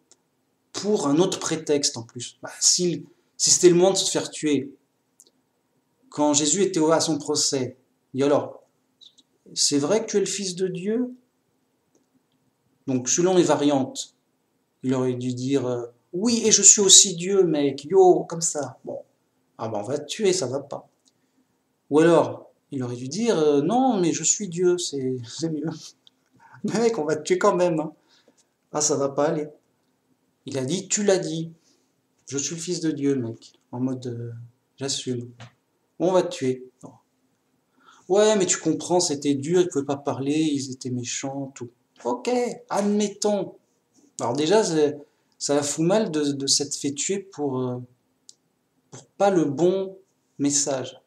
S1: pour un autre prétexte en plus. Bah, si c'était le moment de se faire tuer, quand Jésus était à son procès, il dit alors, c'est vrai que tu es le Fils de Dieu? Donc selon les variantes, il aurait dû dire oui, et je suis aussi Dieu, mec, yo, comme ça. Bon, ah ben on va te tuer, ça va pas. Ou alors, il aurait dû dire non, mais je suis Dieu, c'est mieux. Mec, on va te tuer quand même. Hein. Ah, ça va pas aller. Il a dit, tu l'as dit. Je suis le Fils de Dieu, mec. En mode, j'assume. On va te tuer. Non. Ouais, mais tu comprends, c'était dur, ils pouvaient pas parler, ils étaient méchants, tout. Ok, admettons. Alors déjà, ça la fout mal de s'être fait tuer pour pas le bon message.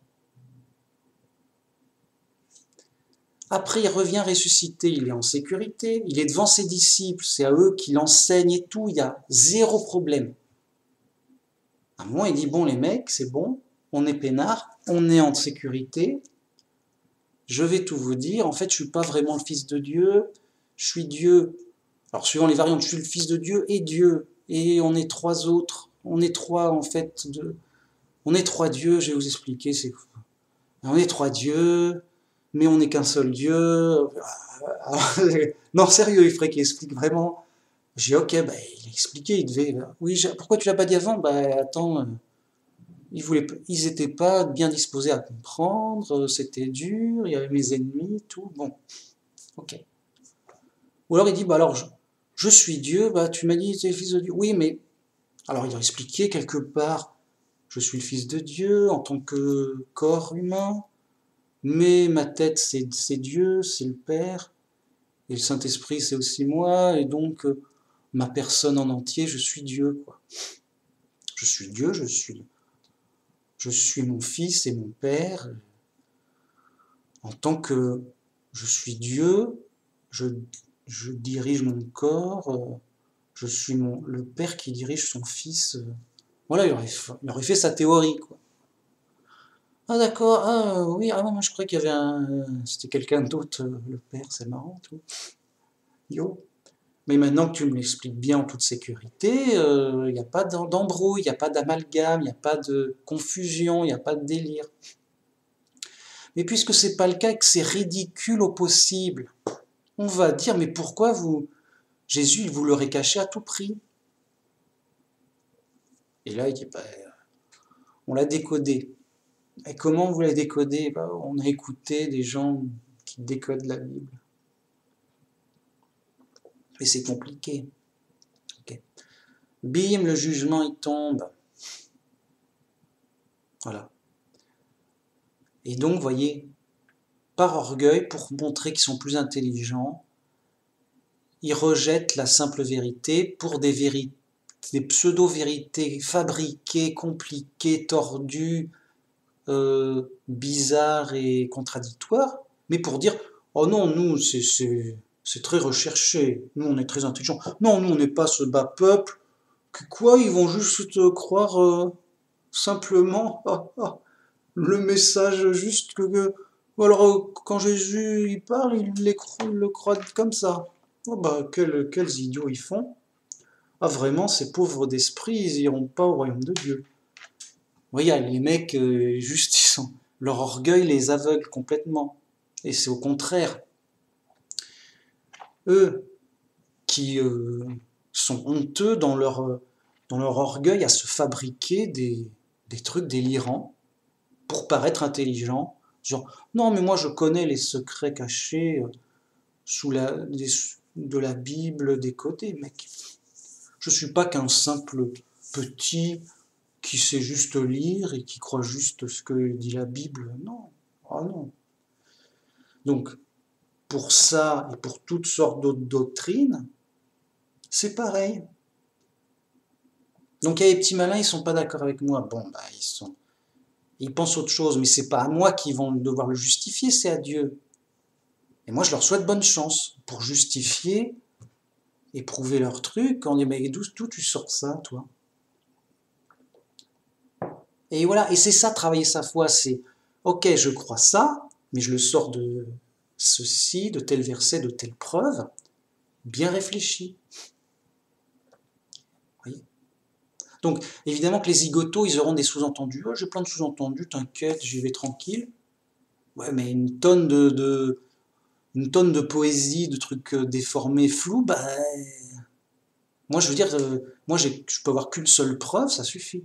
S1: Après, il revient ressuscité, il est en sécurité, il est devant ses disciples, c'est à eux qu'il enseigne et tout, il y a zéro problème. À un moment, il dit, bon les mecs, c'est bon, on est peinard, on est en sécurité, je vais tout vous dire, en fait, je suis pas vraiment le Fils de Dieu, je suis Dieu. Alors, suivant les variantes, je suis le Fils de Dieu, et on est trois autres, on est trois, en fait, on est trois dieux, je vais vous expliquer, c'est quoi. On est trois dieux, mais on n'est qu'un seul Dieu. Non, sérieux, il faudrait qu'il explique vraiment. J'ai dit, ok, bah, il a expliqué, il devait. Oui, pourquoi tu l'as pas dit avant? Bah, attends, ils étaient pas bien disposés à comprendre, c'était dur, il y avait mes ennemis, tout. Bon, ok. Ou alors il dit, bah alors, je suis Dieu, bah tu m'as dit, tu es le fils de Dieu. Oui, mais. Alors il a expliqué quelque part, je suis le fils de Dieu en tant que corps humain, mais ma tête c'est Dieu, c'est le Père. Et le Saint-Esprit, c'est aussi moi, et donc ma personne en entier, je suis Dieu, quoi. Je suis Dieu, je suis mon Fils et mon Père. En tant que je suis Dieu, je, je dirige mon corps, je suis le Père qui dirige son Fils. Voilà, il aurait fait sa théorie, quoi. Ah d'accord, ah oui, ah moi je croyais qu'il y avait c'était quelqu'un d'autre, le Père, c'est marrant, tout. Yo. Mais maintenant que tu me l'expliques bien en toute sécurité, il n'y a pas d'embrouille, il n'y a pas d'amalgame, il n'y a pas de confusion, il n'y a pas de délire. Mais puisque c'est pas le cas et que c'est ridicule au possible, on va dire, mais pourquoi Jésus, il vous l'aurait caché à tout prix? Et là, il dit, bah, on l'a décodé. Et comment vous l'avez décodé? Bah, on a écouté des gens qui décodent la Bible. Et c'est compliqué. Okay. Bim, le jugement, il tombe. Voilà. Et donc, vous voyez, par orgueil, pour montrer qu'ils sont plus intelligents, ils rejettent la simple vérité pour des pseudo-vérités fabriquées, compliquées, tordues, bizarres et contradictoires, mais pour dire « Oh non, nous, c'est très recherché, nous, on est très intelligents. Non, nous, on n'est pas ce bas peuple. Que quoi, ils vont juste croire simplement le message juste que... Alors, quand Jésus il parle, il le croit comme ça. Oh bah, quels idiots ils font. Ah vraiment, ces pauvres d'esprit, ils iront pas au royaume de Dieu. Vous voyez, les mecs, juste, leur orgueil les aveugle complètement. Et c'est au contraire. Eux qui sont honteux dans leur orgueil à se fabriquer des trucs délirants pour paraître intelligents. Genre, non, mais moi je connais les secrets cachés de la Bible des côtés, mec. Je suis pas qu'un simple petit qui sait juste lire et qui croit juste ce que dit la Bible. Non. Ah non. Donc, pour ça et pour toutes sortes d'autres doctrines, c'est pareil. Donc, il y a les petits malins, ils sont pas d'accord avec moi. Bon, bah, ils pensent autre chose, mais c'est pas à moi qu'ils vont devoir le justifier, c'est à Dieu. Et moi, je leur souhaite bonne chance pour justifier et prouver leur truc. On dit, mais d'où tu sors ça, toi? Et voilà, et c'est ça, travailler sa foi, c'est, ok, je crois ça, mais je le sors de ceci, de tel verset, de telle preuve, bien réfléchi. Voyez. Donc, évidemment que les zigotos, ils auront des sous-entendus. Oh, j'ai plein de sous-entendus, t'inquiète, j'y vais tranquille. Ouais, mais une tonne de poésie, de trucs déformés, flous, bah, moi je veux dire, moi je peux avoir qu'une seule preuve, ça suffit.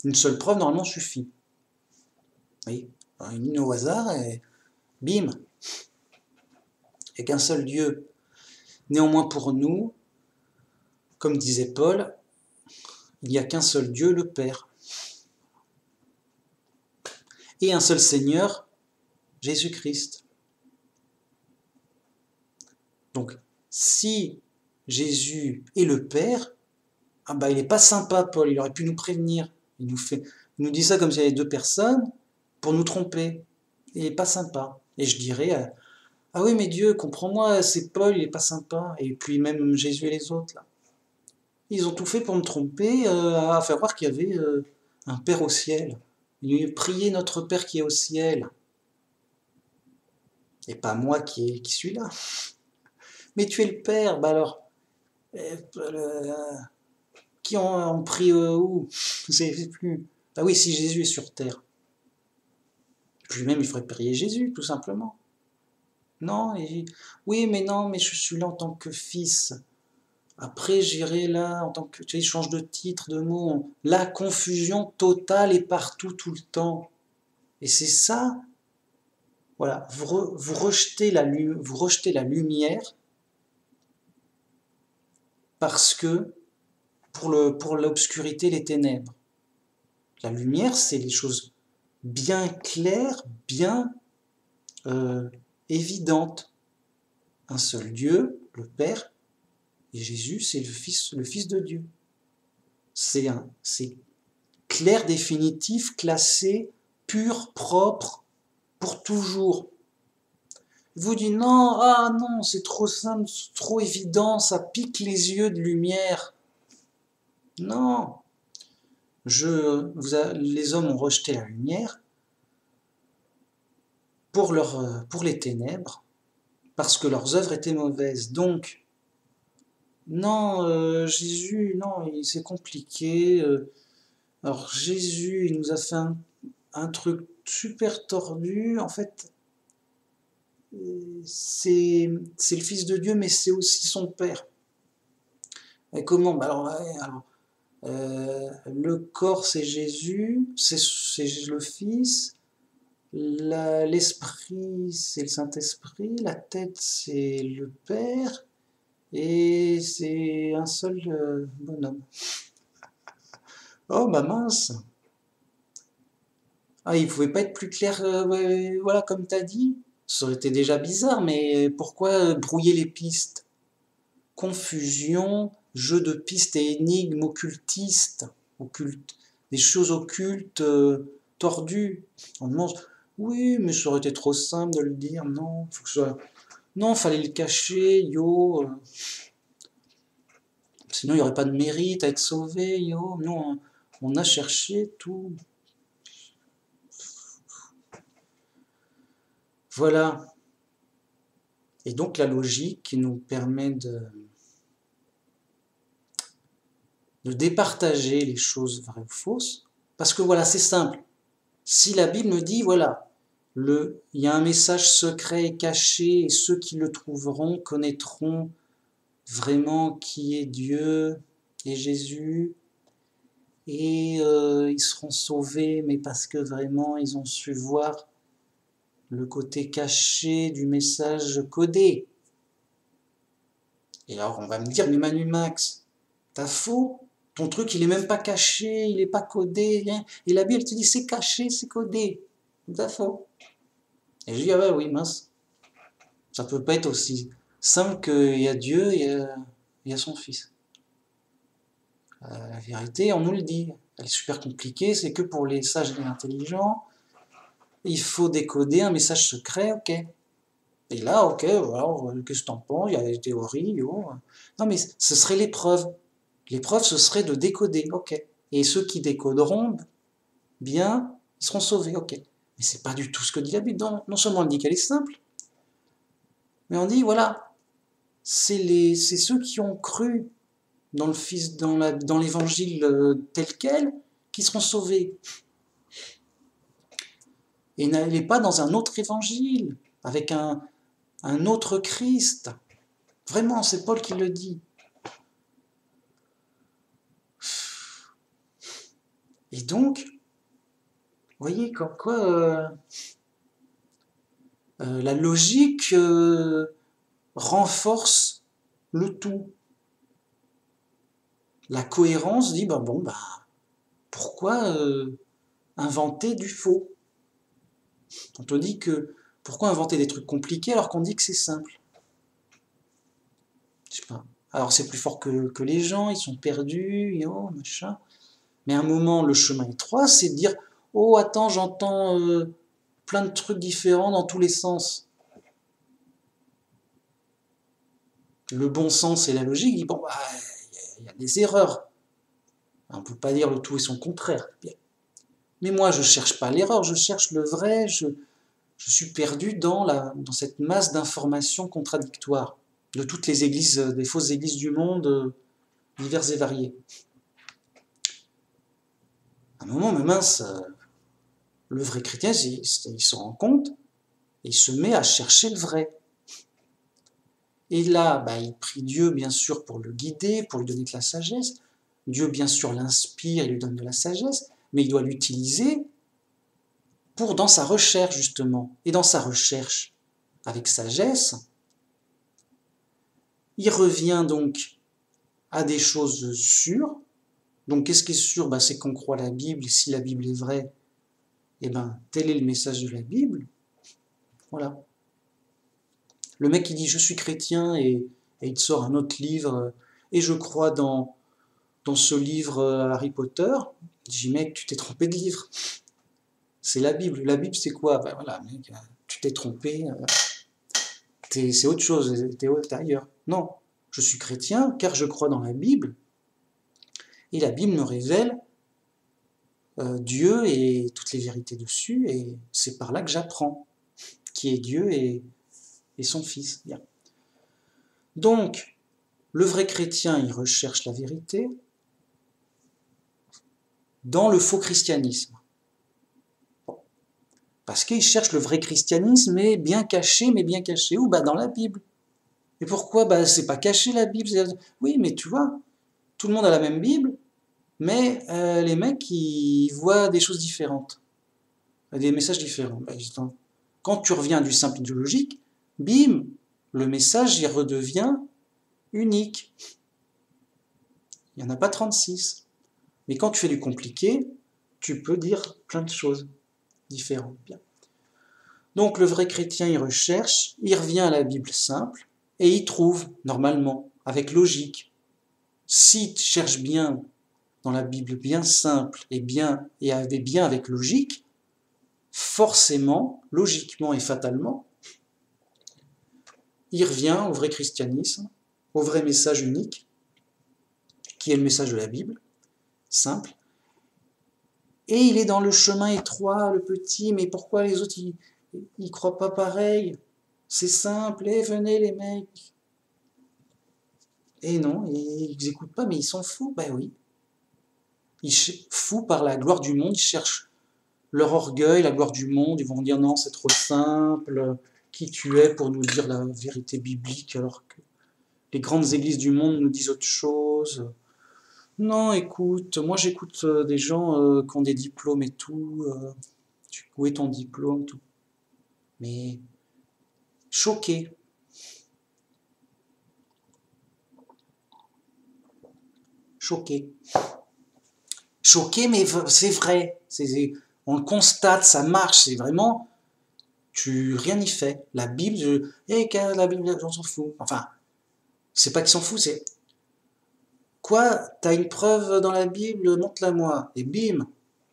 S1: Une seule preuve normalement suffit. Vous voyez, une ligne au hasard et bim. Il n'y a qu'un seul Dieu. Néanmoins pour nous, comme disait Paul, il n'y a qu'un seul Dieu, le Père. Et un seul Seigneur, Jésus-Christ. Donc, si Jésus est le Père, ah bah il n'est pas sympa, Paul, il aurait pu nous prévenir. Il nous dit ça comme s'il y avait deux personnes pour nous tromper. Il n'est pas sympa. Et je dirais, ah oui, mais Dieu, comprends-moi, c'est Paul, il n'est pas sympa. Et puis même Jésus et les autres, là. Ils ont tout fait pour me tromper, à faire croire qu'il y avait un Père au ciel. Priez notre Père qui est au ciel. Et pas moi qui suis là. Mais tu es le Père, bah alors, qui en prie où? Je sais plus. Bah oui, si Jésus est sur terre. Puis même, il faudrait prier Jésus, tout simplement. Non, oui, mais non, mais je suis là en tant que fils. Après, j'irai là en tant que... Tu sais, il change de titre, de mot. La confusion totale est partout, tout le temps. Et c'est ça, voilà, vous rejetez la lumière parce que pour l'obscurité, les ténèbres. La lumière, c'est les choses bien claires, bien évidentes. Un seul Dieu, le Père, et Jésus, c'est le Fils de Dieu. C'est clair, définitif, classé, pur, propre, pour toujours. Vous dites non, ah non, c'est trop simple, c'est trop évident, ça pique les yeux de lumière. Non, les hommes ont rejeté la lumière pour les ténèbres, parce que leurs œuvres étaient mauvaises. Donc, Non, Jésus, non, c'est compliqué. Alors Jésus, il nous a fait un truc super tordu. En fait, c'est le Fils de Dieu, mais c'est aussi son Père. Et comment? Bah alors, ouais, alors le corps, c'est Jésus, c'est le Fils. L'esprit, c'est le Saint-Esprit. La tête, c'est le Père. Et c'est un seul bonhomme. Oh, bah mince! Ah, il pouvait pas être plus clair, ouais, voilà, comme t'as dit. Ça aurait été déjà bizarre, mais pourquoi brouiller les pistes? Confusion, jeu de pistes et énigmes occultistes, occulte, des choses occultes, tordues. On demande, oui, mais ça aurait été trop simple de le dire, non, faut que ça... Non, fallait le cacher, yo. Sinon, il n'y aurait pas de mérite à être sauvé, yo. Nous, on a cherché tout. Voilà. Et donc, la logique qui nous permet de départager les choses vraies ou fausses. Parce que voilà, c'est simple. Si la Bible me dit, voilà, il y a un message secret et caché, et ceux qui le trouveront connaîtront vraiment qui est Dieu et Jésus, et ils seront sauvés, mais parce que vraiment ils ont su voir le côté caché du message codé. Et alors on va me dire, mais Manu Max, t'as faux, ton truc il est même pas caché, il est pas codé, hein. Et la Bible te dit c'est caché, c'est codé. T'as faux. Et je dis, ah bah oui, mince, ça peut pas être aussi simple qu'il y a Dieu et il y a son Fils. La vérité, on nous le dit, elle est super compliquée, c'est que pour les sages et les intelligents, il faut décoder un message secret, ok. Et là, ok, alors, qu'est-ce que t'en penses? Il y a des théories, oh. Non, mais ce serait l'épreuve. L'épreuve, ce serait de décoder, ok. Et ceux qui décoderont bien, ils seront sauvés, ok. Mais c'est pas du tout ce que dit la Bible. Non seulement on dit qu'elle est simple, mais on dit, voilà, c'est ceux qui ont cru dans le Fils, dans l'évangile tel quel, qui seront sauvés. Et n'allez pas dans un autre évangile, avec un autre Christ. Vraiment, c'est Paul qui le dit. Et donc, vous voyez, comme quoi la logique renforce le tout. La cohérence dit, bah bon, bah, pourquoi inventer du faux? On te dit que, pourquoi inventer des trucs compliqués alors qu'on dit que c'est simple? Je sais pas. Alors c'est plus fort que les gens, ils sont perdus, et oh, machin. Mais à un moment, le chemin étroit, c'est de dire, oh, attends, j'entends plein de trucs différents dans tous les sens. Le bon sens et la logique disent, bon, bah, il y a des erreurs. On ne peut pas dire le tout et son contraire. Bien. Mais moi, je ne cherche pas l'erreur, je cherche le vrai, je suis perdu dans cette masse d'informations contradictoires de toutes les églises, des fausses églises du monde, diverses et variées. À un moment, mais mince, le vrai chrétien, il se rend compte et il se met à chercher le vrai. Et là, bah, il prie Dieu, bien sûr, pour le guider, pour lui donner de la sagesse. Dieu, bien sûr, l'inspire, il lui donne de la sagesse, mais il doit l'utiliser dans sa recherche, justement. Et dans sa recherche, avec sagesse, il revient donc à des choses sûres. Donc, qu'est-ce qui est sûr? Ben, c'est qu'on croit la Bible, et si la Bible est vraie, eh ben, tel est le message de la Bible. Voilà. Le mec, il dit, je suis chrétien, et il sort un autre livre, et je crois dans ce livre Harry Potter. Je dis, mec, tu t'es trompé de livre. C'est la Bible. La Bible, c'est quoi? Ben voilà, mec, tu t'es trompé. C'est autre chose, t'es ailleurs. Non, je suis chrétien car je crois dans la Bible. Et la Bible me révèle Dieu et toutes les vérités dessus. Et c'est par là que j'apprends qui est Dieu et son Fils. Bien. Donc, Le vrai chrétien, il recherche la vérité dans le faux christianisme. Parce qu'il cherche le vrai christianisme, mais bien caché. Où? Bah, dans la Bible. Et pourquoi? Bah, c'est pas caché la Bible. Oui, mais tu vois, tout le monde a la même Bible, mais les mecs, ils voient des choses différentes, des messages différents. Bah, quand tu reviens du simple idéologique, bim, le message, il redevient unique. Il n'y en a pas 36. Mais quand tu fais du compliqué, tu peux dire plein de choses différentes. Bien. Donc le vrai chrétien, il recherche, il revient à la Bible simple, et il trouve, normalement, avec logique. Si tu cherches bien dans la Bible bien simple et bien avec logique, forcément, logiquement et fatalement, il revient au vrai christianisme, au vrai message unique, qui est le message de la Bible, simple. Et il est dans le chemin étroit, le petit, mais pourquoi les autres, ils croient pas pareil? C'est simple, venez les mecs. Et non, ils n'écoutent pas, mais ils s'en foutent, ben oui. Ils fous par la gloire du monde, ils cherchent leur orgueil, la gloire du monde, ils vont dire non, c'est trop simple, qui tu es pour nous dire la vérité biblique alors que les grandes églises du monde nous disent autre chose. Non, écoute, moi j'écoute des gens qui ont des diplômes et tout. Où est ton diplôme tout? Mais choqué. Choqué. Choqué, mais c'est vrai. On le constate, ça marche, c'est vraiment. Rien n'y fait. La Bible, la Bible, on s'en fout. Enfin, c'est pas qu'ils s'en foutent, c'est. Quoi? T'as une preuve dans la Bible? Montre-la-moi. Et bim,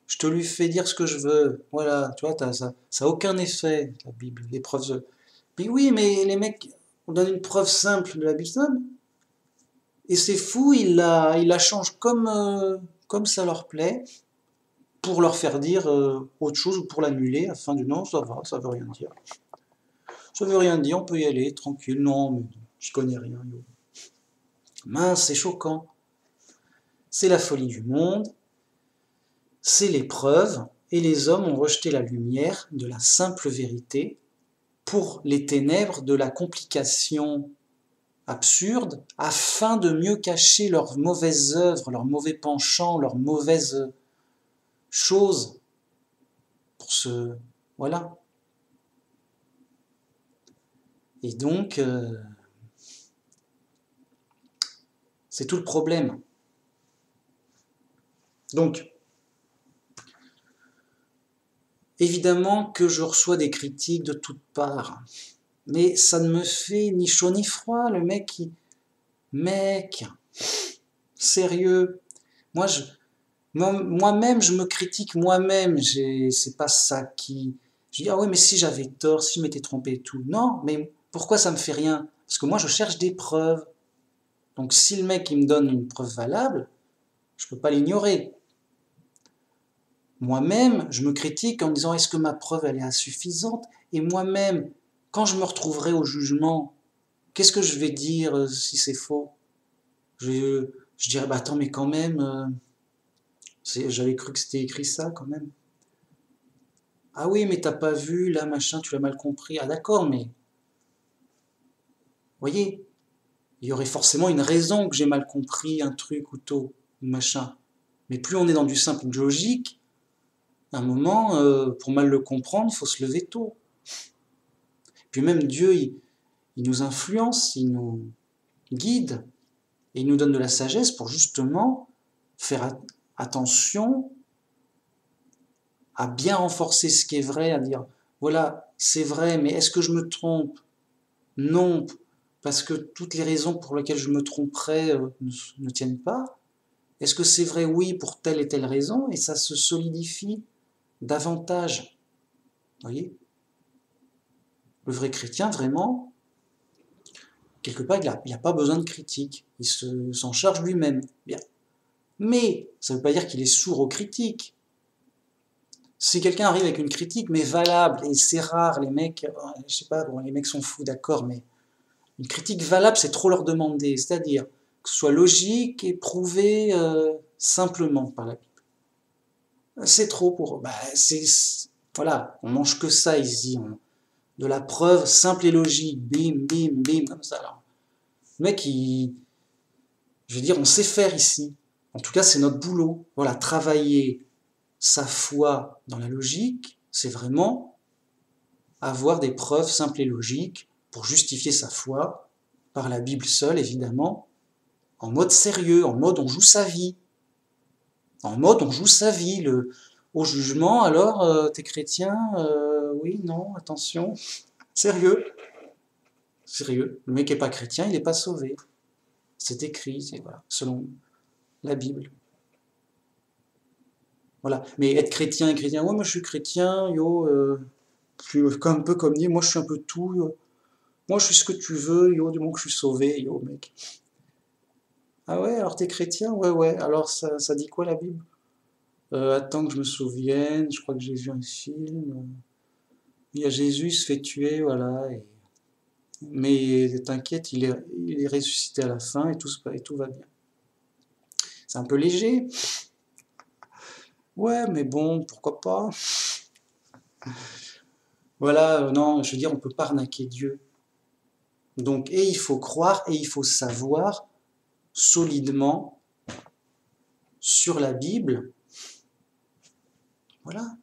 S1: je te lui fais dire ce que je veux. Voilà, tu vois, ça a aucun effet, la Bible, les preuves. Mais oui, mais les mecs, on donne une preuve simple de la Bible, et c'est fou, ils la changent comme ça leur plaît, pour leur faire dire autre chose ou pour l'annuler, afin de non, ça va, ça veut rien dire. Ça veut rien dire, on peut y aller, tranquille. Non, mais je connais rien. Yo. Mince, c'est choquant. C'est la folie du monde, c'est l'épreuve, et les hommes ont rejeté la lumière de la simple vérité pour les ténèbres de la complication absurde, afin de mieux cacher leurs mauvaises œuvres, leurs mauvais penchants, leurs mauvaises choses. Pour ce. Voilà. Et donc, c'est tout le problème. Donc, évidemment que je reçois des critiques de toutes parts, mais ça ne me fait ni chaud ni froid, le mec qui... Mec, sérieux, moi-même, je me critique moi-même, c'est pas ça qui... Je dis, ah ouais, mais si j'avais tort, si je m'étais trompé et tout. Non, mais pourquoi ça me fait rien? Parce que moi, je cherche des preuves. Donc si le mec, il me donne une preuve valable, je peux pas l'ignorer. Moi-même, je me critique en me disant, est-ce que ma preuve, elle est insuffisante? Et moi-même, quand je me retrouverai au jugement, qu'est-ce que je vais dire si c'est faux? Je dirais, bah attends, mais quand même, j'avais cru que c'était écrit ça quand même. Ah oui, mais t'as pas vu, là, machin, tu l'as mal compris. Ah d'accord, mais, voyez, il y aurait forcément une raison que j'ai mal compris un truc ou tôt, ou machin. Mais plus on est dans du simple logique, à un moment, pour mal le comprendre, il faut se lever tôt. Puis même Dieu, il nous influence, il nous guide, et il nous donne de la sagesse pour justement faire attention à bien renforcer ce qui est vrai, à dire, voilà, c'est vrai, mais est-ce que je me trompe? Non, parce que toutes les raisons pour lesquelles je me tromperais ne tiennent pas. Est-ce que c'est vrai? Oui, pour telle et telle raison, et ça se solidifie davantage. Vous voyez? Le vrai chrétien, vraiment, quelque part, il n'a pas besoin de critique. Il s'en charge lui-même. Bien. Mais ça ne veut pas dire qu'il est sourd aux critiques. Si quelqu'un arrive avec une critique, mais valable, et c'est rare, les mecs, je sais pas, bon, les mecs sont fous, d'accord, mais Une critique valable, c'est trop leur demander, c'est-à-dire que ce soit logique et prouvé simplement par la Bible. C'est trop pour eux. Bah, voilà, on mange que ça ici. De la preuve simple et logique, bim, bim, bim, comme ça. Alors, le mec, je veux dire, on sait faire ici. En tout cas, c'est notre boulot. Voilà, travailler sa foi dans la logique, c'est vraiment avoir des preuves simples et logiques pour justifier sa foi, par la Bible seule, évidemment, en mode sérieux, en mode on joue sa vie. En mode on joue sa vie. Au jugement, alors, t'es chrétien oui, non, attention. Sérieux. Sérieux. Le mec n'est pas chrétien, il n'est pas sauvé. C'est écrit, voilà, selon la Bible. Voilà. Mais être chrétien, ouais, moi je suis chrétien, yo, je suis un peu comme dit, moi je suis un peu tout, yo. Moi je suis ce que tu veux, yo, du moment que je suis sauvé, yo, mec. Ah ouais, alors t'es chrétien? Ouais, ouais. Alors ça dit quoi la Bible? Attends que je me souvienne, je crois que j'ai vu un film. Il y a Jésus, il se fait tuer, voilà. Mais t'inquiète, il est ressuscité à la fin et tout va bien. C'est un peu léger. Ouais, mais bon, pourquoi pas? Voilà, non, je veux dire, on peut pas arnaquer Dieu. Donc, et il faut croire et il faut savoir solidement sur la Bible. Voilà.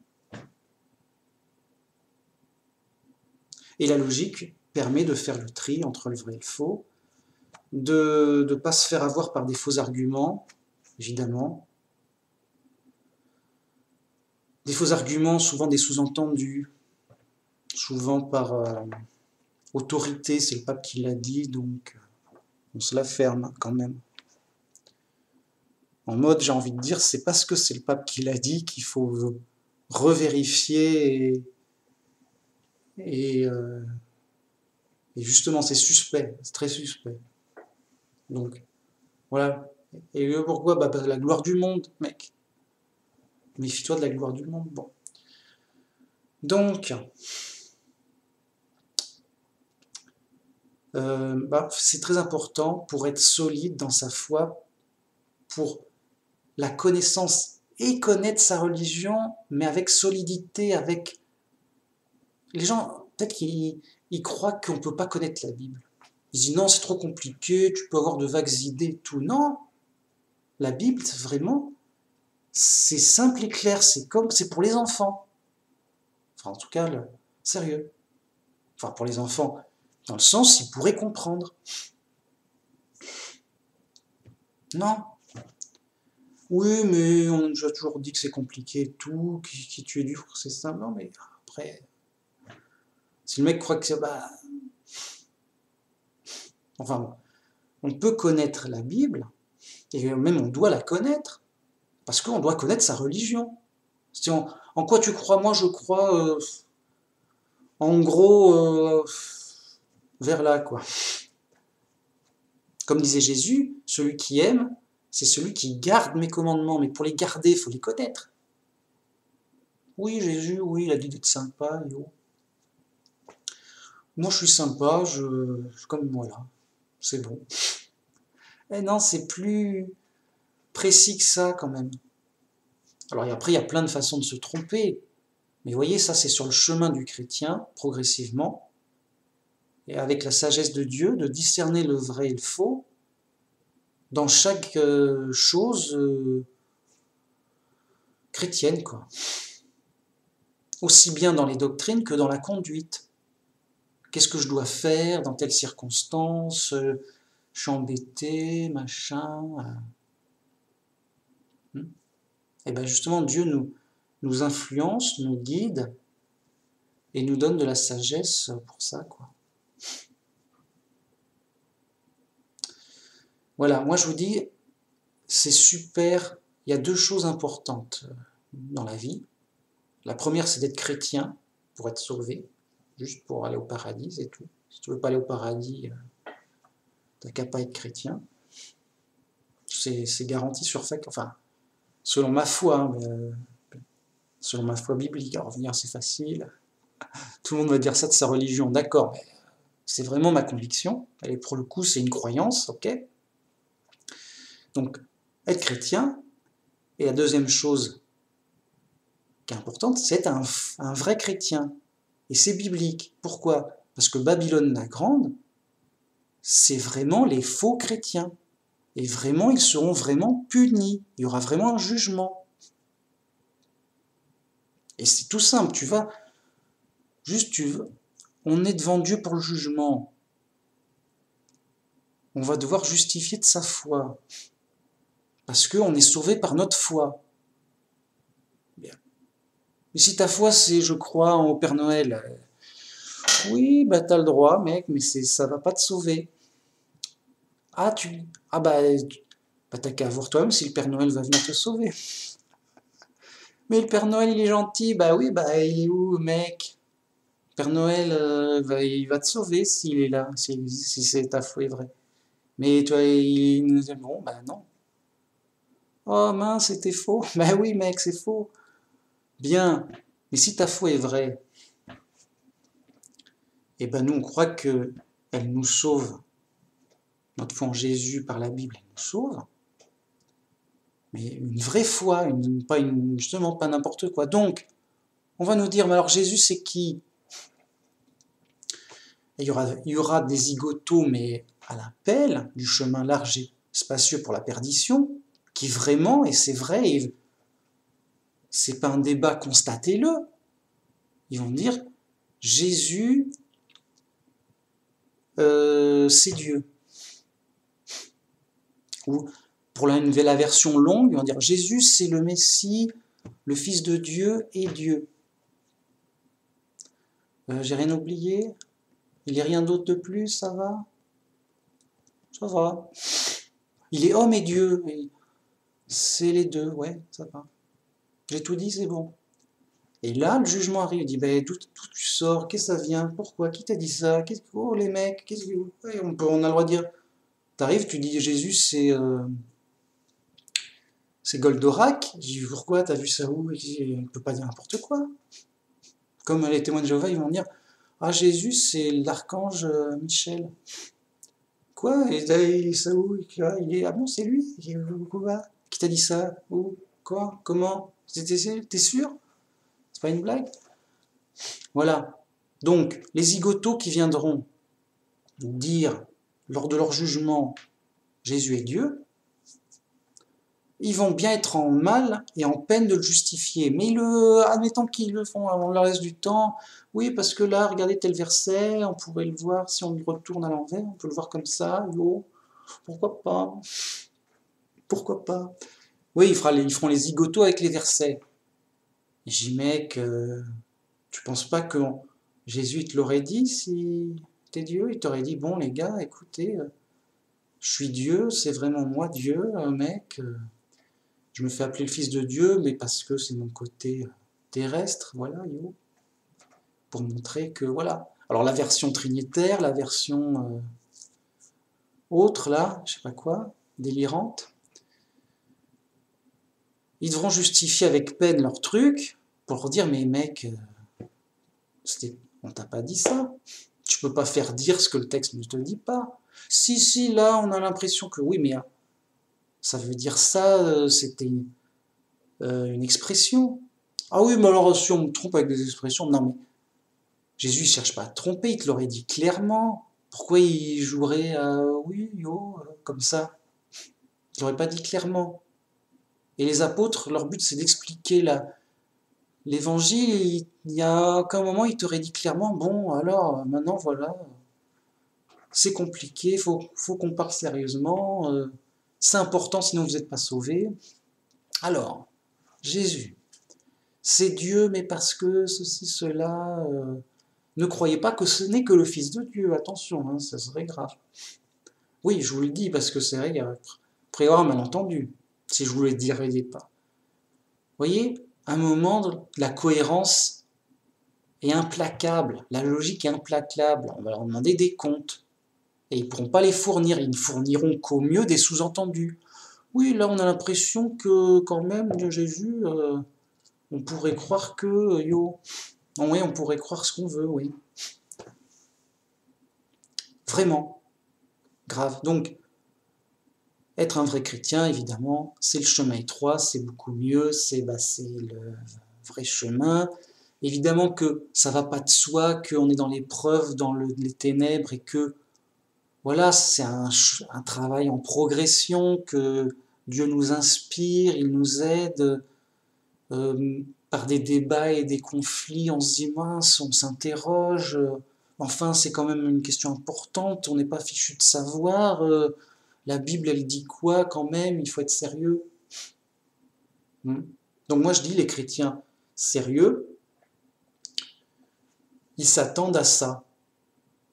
S1: Et la logique permet de faire le tri entre le vrai et le faux, de ne pas se faire avoir par des faux arguments, évidemment. Des faux arguments, souvent des sous-entendus, souvent par autorité, c'est le pape qui l'a dit, donc on se la ferme quand même. En mode, j'ai envie de dire, c'est parce que c'est le pape qui l'a dit qu'il faut revérifier et justement, c'est suspect, c'est très suspect. Donc, voilà. Et pourquoi? Bah, la gloire du monde, mec. Méfie-toi de la gloire du monde. Bon. Donc, c'est très important pour être solide dans sa foi, pour la connaissance et connaître sa religion, mais avec solidité, avec... Les gens, peut-être qu'ils croient qu'on ne peut pas connaître la Bible. Ils disent non, c'est trop compliqué, tu peux avoir de vagues idées et tout. Non, la Bible, vraiment, c'est simple et clair, c'est pour les enfants. Enfin, en tout cas, sérieux. Enfin, pour les enfants, dans le sens, ils pourraient comprendre. Non. Oui, mais on nous a toujours dit que c'est compliqué et tout, qui tu es dur, c'est simple. Non, mais après, si le mec croit que c'est... Bah, enfin, on peut connaître la Bible, et même on doit la connaître, parce qu'on doit connaître sa religion. Si en quoi tu crois? Moi, je crois, en gros, vers là, quoi. Comme disait Jésus, celui qui aime, c'est celui qui garde mes commandements. Mais pour les garder, il faut les connaître. Oui, Jésus, oui, il a dit d'être sympa, yo. Moi, je suis sympa, comme voilà, c'est bon. Eh non, c'est plus précis que ça, quand même. Alors après, il y a plein de façons de se tromper. Mais vous voyez, ça, c'est sur le chemin du chrétien, progressivement. Et avec la sagesse de Dieu, de discerner le vrai et le faux, dans chaque chose chrétienne, quoi. Aussi bien dans les doctrines que dans la conduite. Qu'est-ce que je dois faire dans telle circonstance? Je suis embêté, machin. Et bien justement, Dieu nous influence, nous guide et nous donne de la sagesse pour ça, quoi. Voilà, moi je vous dis, c'est super. Il y a deux choses importantes dans la vie. La première, c'est d'être chrétien pour être sauvé, juste pour aller au paradis, c'est tout. Si tu veux pas aller au paradis, t'as qu'à pas être chrétien. C'est garanti sur fait, enfin, selon ma foi, hein, mais, selon ma foi biblique. Alors, revenir, c'est facile. Tout le monde va dire ça de sa religion, d'accord, mais c'est vraiment ma conviction, et pour le coup c'est une croyance, ok? Donc, être chrétien, et la deuxième chose qui est importante, c'est être un vrai chrétien. Et c'est biblique. Pourquoi? Parce que Babylone la Grande, c'est vraiment les faux chrétiens. Et vraiment, ils seront vraiment punis. Il y aura vraiment un jugement. Et c'est tout simple, tu vas, on est devant Dieu pour le jugement. On va devoir justifier de sa foi. Parce qu'on est sauvé par notre foi. Bien. Et si ta foi, c'est je crois au Père Noël, oui, bah t'as le droit, mec, mais ça va pas te sauver. Ah, bah t'as qu'à voir toi-même si le Père Noël va venir te sauver. Mais le Père Noël, il est gentil, bah oui, bah il est où, mec? Le Père Noël, il va te sauver s'il est là, si c'est ta foi est vraie. Mais toi, il nous dit, bon, bah non. Oh mince, c'était faux. Bah oui, mec, c'est faux. Bien, mais si ta foi est vraie, et ben nous, on croit que elle nous sauve. Notre foi en Jésus par la Bible, elle nous sauve. Mais une vraie foi, justement pas n'importe quoi. Donc, on va nous dire, mais alors Jésus, c'est qui? Il y aura des zigotos, mais à la pelle, du chemin large et spacieux pour la perdition, qui vraiment, et c'est vrai, et c'est pas un débat, constatez-le, ils vont dire, Jésus, c'est Dieu. Ou pour la version longue, ils vont dire, Jésus, c'est le Messie, le Fils de Dieu et Dieu. J'ai rien oublié? Il n'y a rien d'autre de plus, ça va? Ça va. Il est homme et Dieu. C'est les deux, ouais, ça va. J'ai tout dit, c'est bon. Et là, le jugement arrive, il dit, ben, d'où tu sors? Qu'est-ce que ça vient? Pourquoi? Qui t'a dit ça? Oh, les mecs, ouais, on a le droit de dire. T'arrives, tu dis, Jésus, c'est Goldorak. Je dis, pourquoi? T'as vu ça où? On ne peut pas dire n'importe quoi. Comme les témoins de Jéhovah, ils vont dire, ah, Jésus, c'est l'archange Michel. Quoi? Et ça où? Ah bon, c'est lui? Qui t'a dit ça? Où? Quoi? Comment? T'es sûr? C'est pas une blague? Voilà. Donc, les zigotos qui viendront dire, lors de leur jugement, Jésus est Dieu, ils vont bien être en mal et en peine de le justifier. Mais admettons qu'ils le font avant le reste du temps, oui, parce que là, regardez tel verset, on pourrait le voir si on y retourne à l'envers, on peut le voir comme ça, yo, pourquoi pas? Pourquoi pas? Oui, ils feront les zigotos avec les versets. J'y mec, tu penses pas que Jésus te l'aurait dit si t'es Dieu? Il t'aurait dit, bon les gars, écoutez, je suis Dieu, c'est vraiment moi Dieu, mec, je me fais appeler le fils de Dieu, mais parce que c'est mon côté terrestre, voilà, yo, pour montrer que, voilà. Alors la version trinitaire, la version autre, là, je sais pas quoi, délirante, ils devront justifier avec peine leur truc, pour leur dire, mais mec, on t'a pas dit ça. Tu peux pas faire dire ce que le texte ne te dit pas. Si, là, on a l'impression que oui, mais ça veut dire ça, c'était une expression. Ah oui, mais alors si on me trompe avec des expressions, non mais Jésus ne cherche pas à te tromper, il te l'aurait dit clairement. Pourquoi il jouerait oui, yo, comme ça? Il l'aurait pas dit clairement. Et les apôtres, leur but c'est d'expliquer l'évangile. Il n'y a aucun moment il t'aurait dit clairement, bon alors maintenant voilà, c'est compliqué, faut qu'on parle sérieusement, c'est important sinon vous n'êtes pas sauvés. Alors, Jésus, c'est Dieu, mais parce que ceci, cela, ne croyez pas que ce n'est que le Fils de Dieu, attention, hein, ça serait grave. Oui, je vous le dis, parce que c'est vrai, il pourrait y avoir un malentendu, si je vous le dirais pas. Vous voyez, à un moment, la cohérence est implacable, la logique est implacable, on va leur demander des comptes. Et ils ne pourront pas les fournir, ils ne fourniront qu'au mieux des sous-entendus. Oui, là on a l'impression que quand même, Jésus, on pourrait croire que, yo, oui, on pourrait croire ce qu'on veut, oui. Vraiment, grave. Donc, être un vrai chrétien, évidemment, c'est le chemin étroit, c'est beaucoup mieux, c'est le vrai chemin. Évidemment que ça va pas de soi, qu'on est dans l'épreuve, dans les ténèbres, et que, voilà, c'est un travail en progression, que Dieu nous inspire, il nous aide, par des débats et des conflits, on se dit mince, on s'interroge, enfin c'est quand même une question importante, on n'est pas fichu de savoir, la Bible elle dit quoi quand même, il faut être sérieux. Donc moi je dis les chrétiens sérieux, ils s'attendent à ça,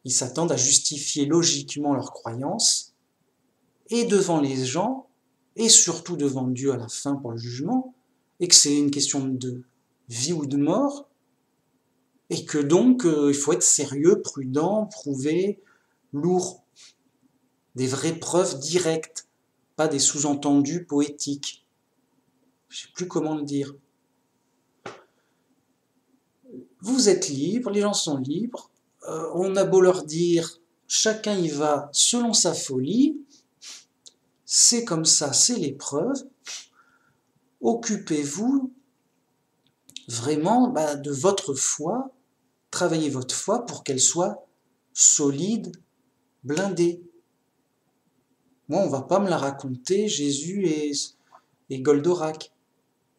S1: ils s'attendent à justifier logiquement leurs croyances, et devant les gens, et surtout devant Dieu à la fin pour le jugement, et que c'est une question de vie ou de mort, et que donc il faut être sérieux, prudent, prouvé, lourd, des vraies preuves directes, pas des sous-entendus poétiques. Je ne sais plus comment le dire. Vous êtes libres, les gens sont libres, on a beau leur dire, chacun y va selon sa folie, c'est comme ça, c'est l'épreuve, occupez-vous vraiment de votre foi, travaillez votre foi pour qu'elle soit solide, blindée. Moi, on va pas me la raconter, Jésus et Goldorak.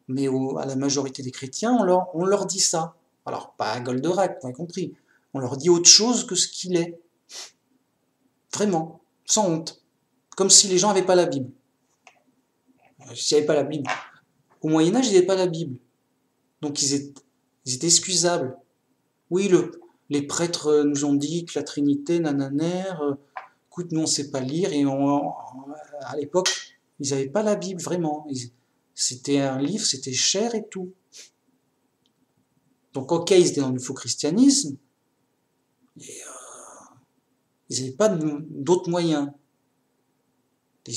S1: Mais à la majorité des chrétiens, on leur dit ça. Alors, pas à Goldorak, vous avez compris. On leur dit autre chose que ce qu'il est. Vraiment, sans honte. Comme si les gens n'avaient pas la Bible. S'ils n'avaient pas la Bible. Au Moyen-Âge, ils n'avaient pas la Bible. Donc, ils étaient excusables. Oui, les prêtres nous ont dit que la Trinité, nananère, écoute, nous, on ne sait pas lire. Et à l'époque, ils n'avaient pas la Bible, vraiment. C'était un livre, c'était cher et tout. Donc, ok, ils étaient dans le faux christianisme, et ils n'avaient pas d'autres moyens. Pour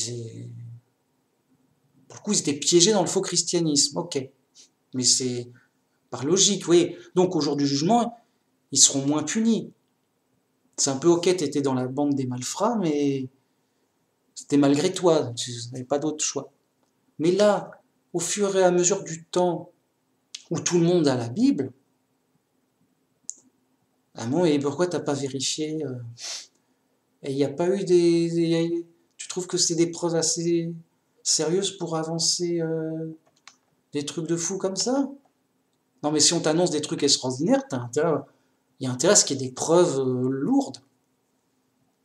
S1: le coup, ils étaient piégés dans le faux christianisme, ok. Mais c'est par logique, oui. Donc, au jour du jugement, ils seront moins punis. C'est un peu ok, t'étais dans la bande des malfrats, mais c'était malgré toi, tu n'avais pas d'autre choix. Mais là, au fur et à mesure du temps, où tout le monde a la Bible, ah bon, et pourquoi t'as pas vérifié et il n'y a pas eu tu trouves que c'est des preuves assez sérieuses pour avancer des trucs de fou comme ça? Non, mais si on t'annonce des trucs extraordinaires, il y a intérêt à ce qu'il y ait des preuves lourdes,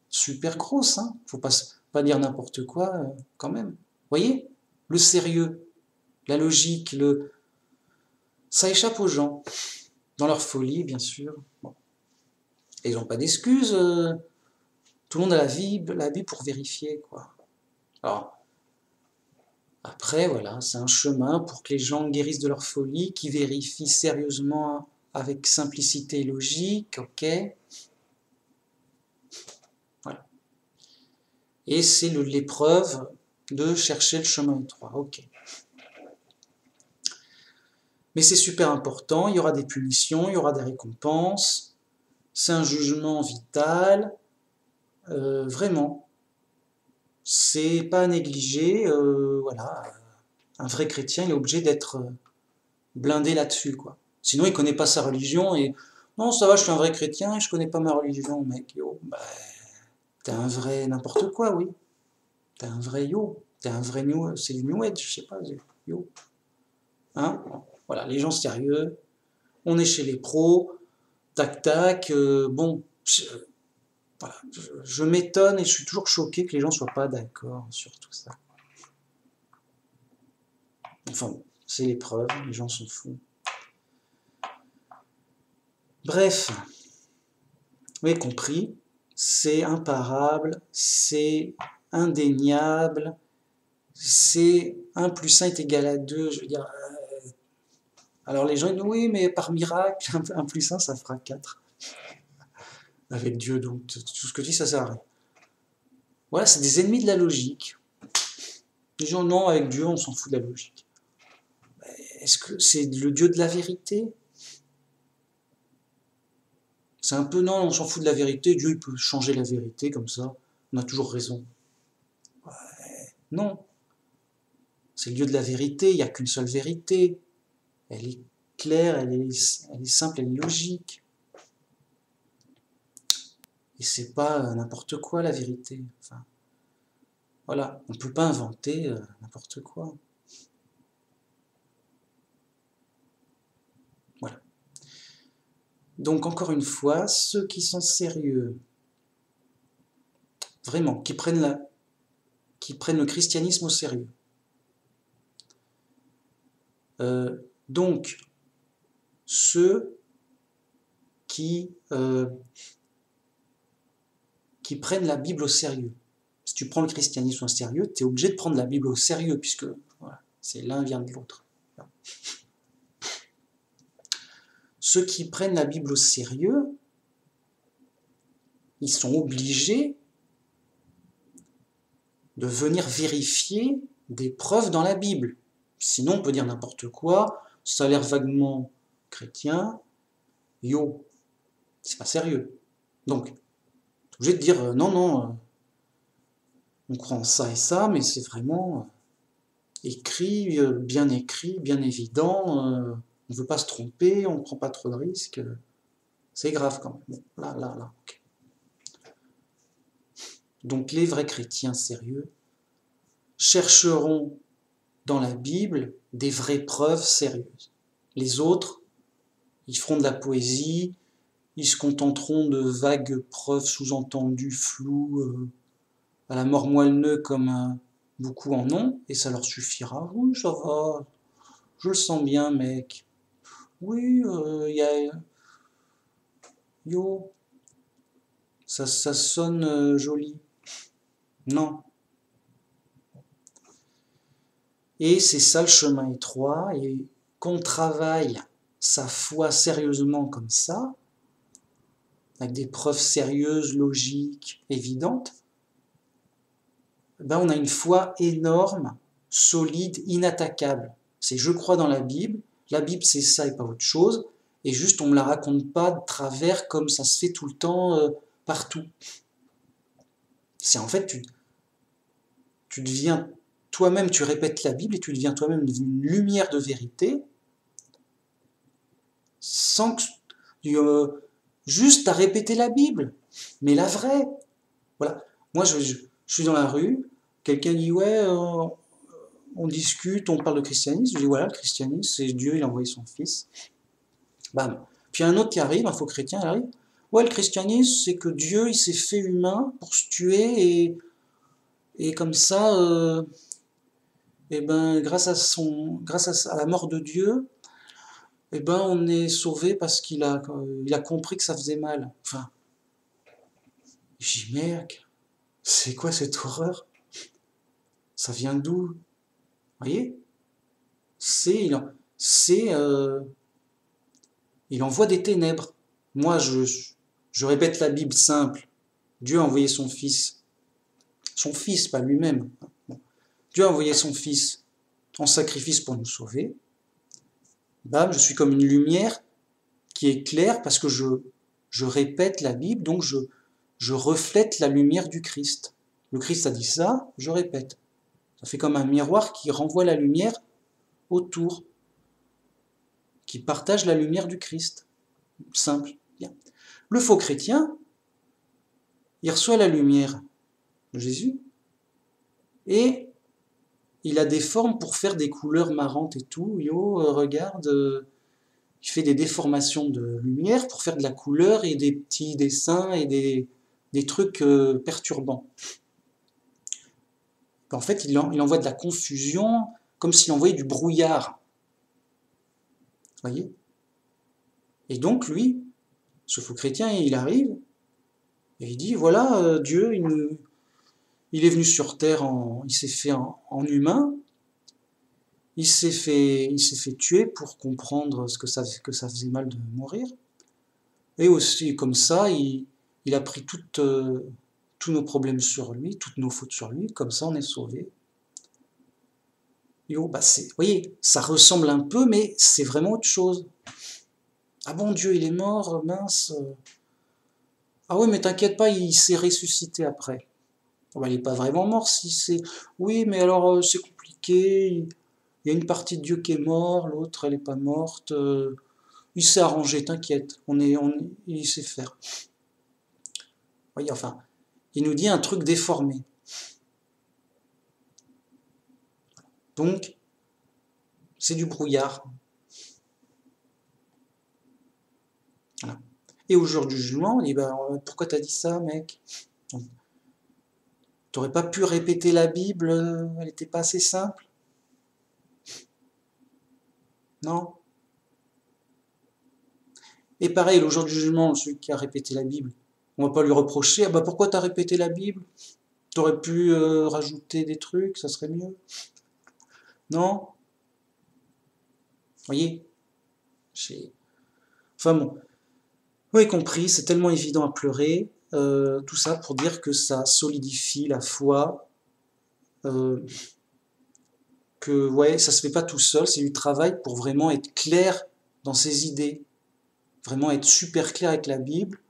S1: super grosses, hein. Faut pas dire n'importe quoi quand même. Vous voyez? Le sérieux, la logique, ça échappe aux gens. Dans leur folie, bien sûr. Bon. Et ils n'ont pas d'excuses. Tout le monde a la Bible pour vérifier, quoi. Alors, après, voilà, c'est un chemin pour que les gens guérissent de leur folie, qui vérifient sérieusement avec simplicité et logique, ok. Voilà. Et c'est l'épreuve de chercher le chemin étroit, ok. Mais c'est super important, il y aura des punitions, il y aura des récompenses, c'est un jugement vital, vraiment. C'est pas à négliger, voilà. Un vrai chrétien, il est obligé d'être blindé là-dessus, quoi. Sinon, il connaît pas sa religion et non, ça va, je suis un vrai chrétien et je connais pas ma religion, mec. Yo, t'es un vrai n'importe quoi, oui. T'es un vrai yo. T'es un vrai c'est du new age, je sais pas, yo. Hein? Voilà, les gens sérieux. On est chez les pros. Tac tac. Bon, voilà, je m'étonne et je suis toujours choqué que les gens soient pas d'accord sur tout ça. Enfin, c'est l'épreuve, les gens sont fous. Bref, vous avez compris, c'est imparable, c'est indéniable, c'est 1 plus 1 est égal à 2, je veux dire. Alors les gens disent oui, mais par miracle, 1 plus 1 ça fera 4. Avec Dieu, donc tout ce que tu dis, ça sert à rien. Voilà, c'est des ennemis de la logique. Les gens, non, avec Dieu, on s'en fout de la logique. Est-ce que c'est le Dieu de la vérité? C'est un peu, non, on s'en fout de la vérité, Dieu il peut changer la vérité comme ça, on a toujours raison. Non, c'est le Dieu de la vérité, il n'y a qu'une seule vérité. Elle est claire, elle est simple, elle est logique. Et c'est pas n'importe quoi la vérité. Enfin, voilà, on ne peut pas inventer n'importe quoi. Voilà. Donc encore une fois, ceux qui sont sérieux, vraiment, qui prennent le christianisme au sérieux. Donc, ceux qui prennent la Bible au sérieux. Si tu prends le christianisme au sérieux, tu es obligé de prendre la Bible au sérieux, puisque voilà, c'est l'un vient de l'autre. Ceux qui prennent la Bible au sérieux, ils sont obligés de venir vérifier des preuves dans la Bible. Sinon, on peut dire n'importe quoi, ça a l'air vaguement chrétien, yo, c'est pas sérieux. Donc, tu es obligé de dire non, non, on croit en ça et ça, mais c'est vraiment écrit, bien évident, on ne veut pas se tromper, on ne prend pas trop de risques, c'est grave quand même. Bon, là, ok. Donc les vrais chrétiens sérieux chercheront dans la Bible des vraies preuves sérieuses. Les autres, ils feront de la poésie, ils se contenteront de vagues preuves sous-entendues, floues, à la mort moelle-neu comme beaucoup en ont, et ça leur suffira. Oui, ça va, je le sens bien, mec. Oui, yo, ça sonne joli. Non. Et c'est ça le chemin étroit, et qu'on travaille sa foi sérieusement comme ça, avec des preuves sérieuses, logiques, évidentes, ben on a une foi énorme, solide, inattaquable. C'est je crois dans la Bible c'est ça et pas autre chose, et juste on ne me la raconte pas de travers comme ça se fait tout le temps partout. C'est en fait, tu deviens toi-même, tu répètes la Bible et tu deviens toi-même une lumière de vérité, sans que juste à répéter la Bible, mais la vraie. Voilà. Moi, je suis dans la rue, quelqu'un dit ouais, on discute, on parle de christianisme. Je dis voilà, le christianisme, c'est Dieu, il a envoyé son fils. Bam. Puis un autre qui arrive, un faux chrétien, il arrive. Ouais, le christianisme, c'est que Dieu, il s'est fait humain pour se tuer et comme ça, et ben, grâce à la mort de Dieu, et ben, on est sauvé parce qu'il a compris que ça faisait mal. Enfin, j'y merde, c'est quoi cette horreur? Ça vient d'où? Vous voyez? Il envoie des ténèbres. Moi, je répète la Bible simple. Dieu a envoyé son fils, pas lui-même. Dieu a envoyé son fils en sacrifice pour nous sauver. Bam, je suis comme une lumière qui est claire parce que je répète la Bible, donc je reflète la lumière du Christ. Le Christ a dit ça, je répète. Ça fait comme un miroir qui renvoie la lumière autour, qui partage la lumière du Christ. Simple. Bien. Le faux chrétien, il reçoit la lumière de Jésus et il a des formes pour faire des couleurs marrantes et tout. Yo, regarde, il fait des déformations de lumière pour faire de la couleur et des petits dessins et des trucs perturbants. En fait, il envoie de la confusion comme s'il envoyait du brouillard. Vous voyez? Et donc, lui, ce faux chrétien, il arrive et il dit, voilà, Dieu, il est venu sur terre, il s'est fait en humain, il s'est fait tuer pour comprendre que ça faisait mal de mourir. Et aussi, comme ça, il a pris tous nos problèmes sur lui, toutes nos fautes sur lui, comme ça on est sauvé. Yo, bah vous voyez, ça ressemble un peu, mais c'est vraiment autre chose. Ah bon, Dieu, il est mort, mince. Ah oui, mais t'inquiète pas, il s'est ressuscité après. Oh, bah, il n'est pas vraiment mort si c'est... Oui, mais alors c'est compliqué, il y a une partie de Dieu qui est morte, l'autre elle n'est pas morte. Il s'est arrangé, t'inquiète, il sait faire. Vous voyez, enfin, il nous dit un truc déformé. Donc, c'est du brouillard. Voilà. Et au jour du jugement, on dit, bah, pourquoi t'as dit ça, mec? T'aurais pas pu répéter la Bible, elle n'était pas assez simple? Non? Et pareil, le jour du jugement, celui qui a répété la Bible, on va pas lui reprocher, ah bah pourquoi t'as répété la Bible? T'aurais pu rajouter des trucs, ça serait mieux. Non? Vous voyez? Enfin bon, vous avez compris, c'est tellement évident à pleurer. Tout ça pour dire que ça solidifie la foi, que ouais, ça se fait pas tout seul, c'est du travail pour vraiment être clair dans ses idées, vraiment être super clair avec la Bible.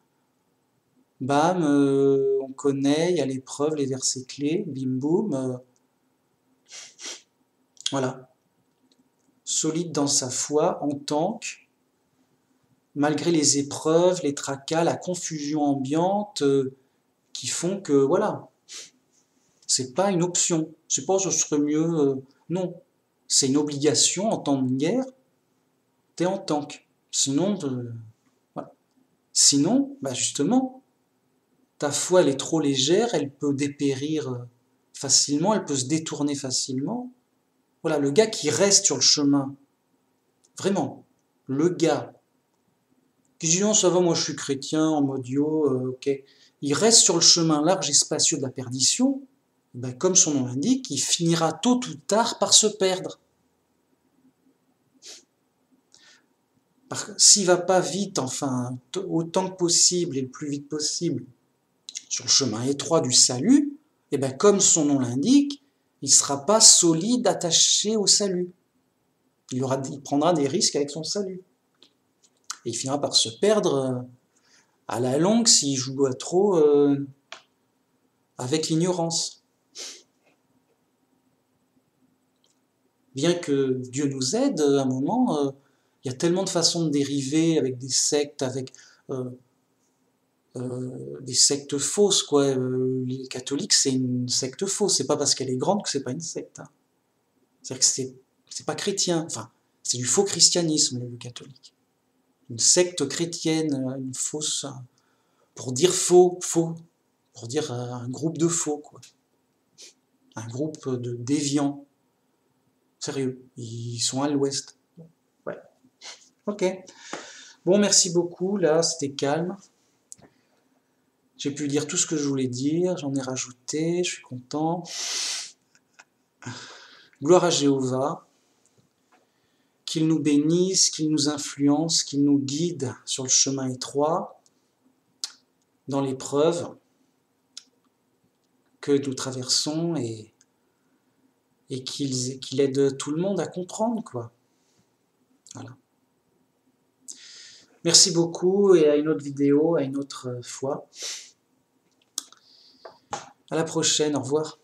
S1: Bam, on connaît, il y a les preuves, les versets clés, bim boum, voilà. Solide dans sa foi, en tank, malgré les épreuves, les tracas, la confusion ambiante, qui font que, voilà, c'est pas une option. C'est pas ce serait mieux, non. C'est une obligation en temps de guerre, t'es en tank. Sinon, voilà. Sinon, bah justement, ta foi elle est trop légère, elle peut dépérir facilement, elle peut se détourner facilement. Voilà, le gars qui reste sur le chemin, vraiment, le gars qui dit non, ça va, moi je suis chrétien, en mode yo, ok, il reste sur le chemin large et spacieux de la perdition, ben, comme son nom l'indique, il finira tôt ou tard par se perdre. S'il va pas vite, enfin, autant que possible et le plus vite possible, sur le chemin étroit du salut, et ben comme son nom l'indique, il ne sera pas solide attaché au salut. Il prendra des risques avec son salut. Et il finira par se perdre à la longue s'il joue à trop avec l'ignorance. Bien que Dieu nous aide, à un moment, il y a tellement de façons de dériver avec des sectes, avec des sectes fausses, quoi. Les catholiques, c'est une secte fausse. C'est pas parce qu'elle est grande que c'est pas une secte. Hein. C'est-à-dire que c'est pas chrétien. Enfin, c'est du faux christianisme, le catholique. Une secte chrétienne, une fausse, pour dire faux, pour dire un groupe de faux, quoi. Un groupe de déviants. Sérieux, ils sont à l'ouest. Ouais. Ok. Bon, merci beaucoup. Là, c'était calme. J'ai pu dire tout ce que je voulais dire. J'en ai rajouté. Je suis content. Gloire à Jéhovah. Qu'il nous bénisse, qu'il nous influence, qu'il nous guide sur le chemin étroit, dans l'épreuve que nous traversons et qu'il aide tout le monde à comprendre, quoi. Voilà. Merci beaucoup et à une autre vidéo, à une autre fois. À la prochaine, au revoir.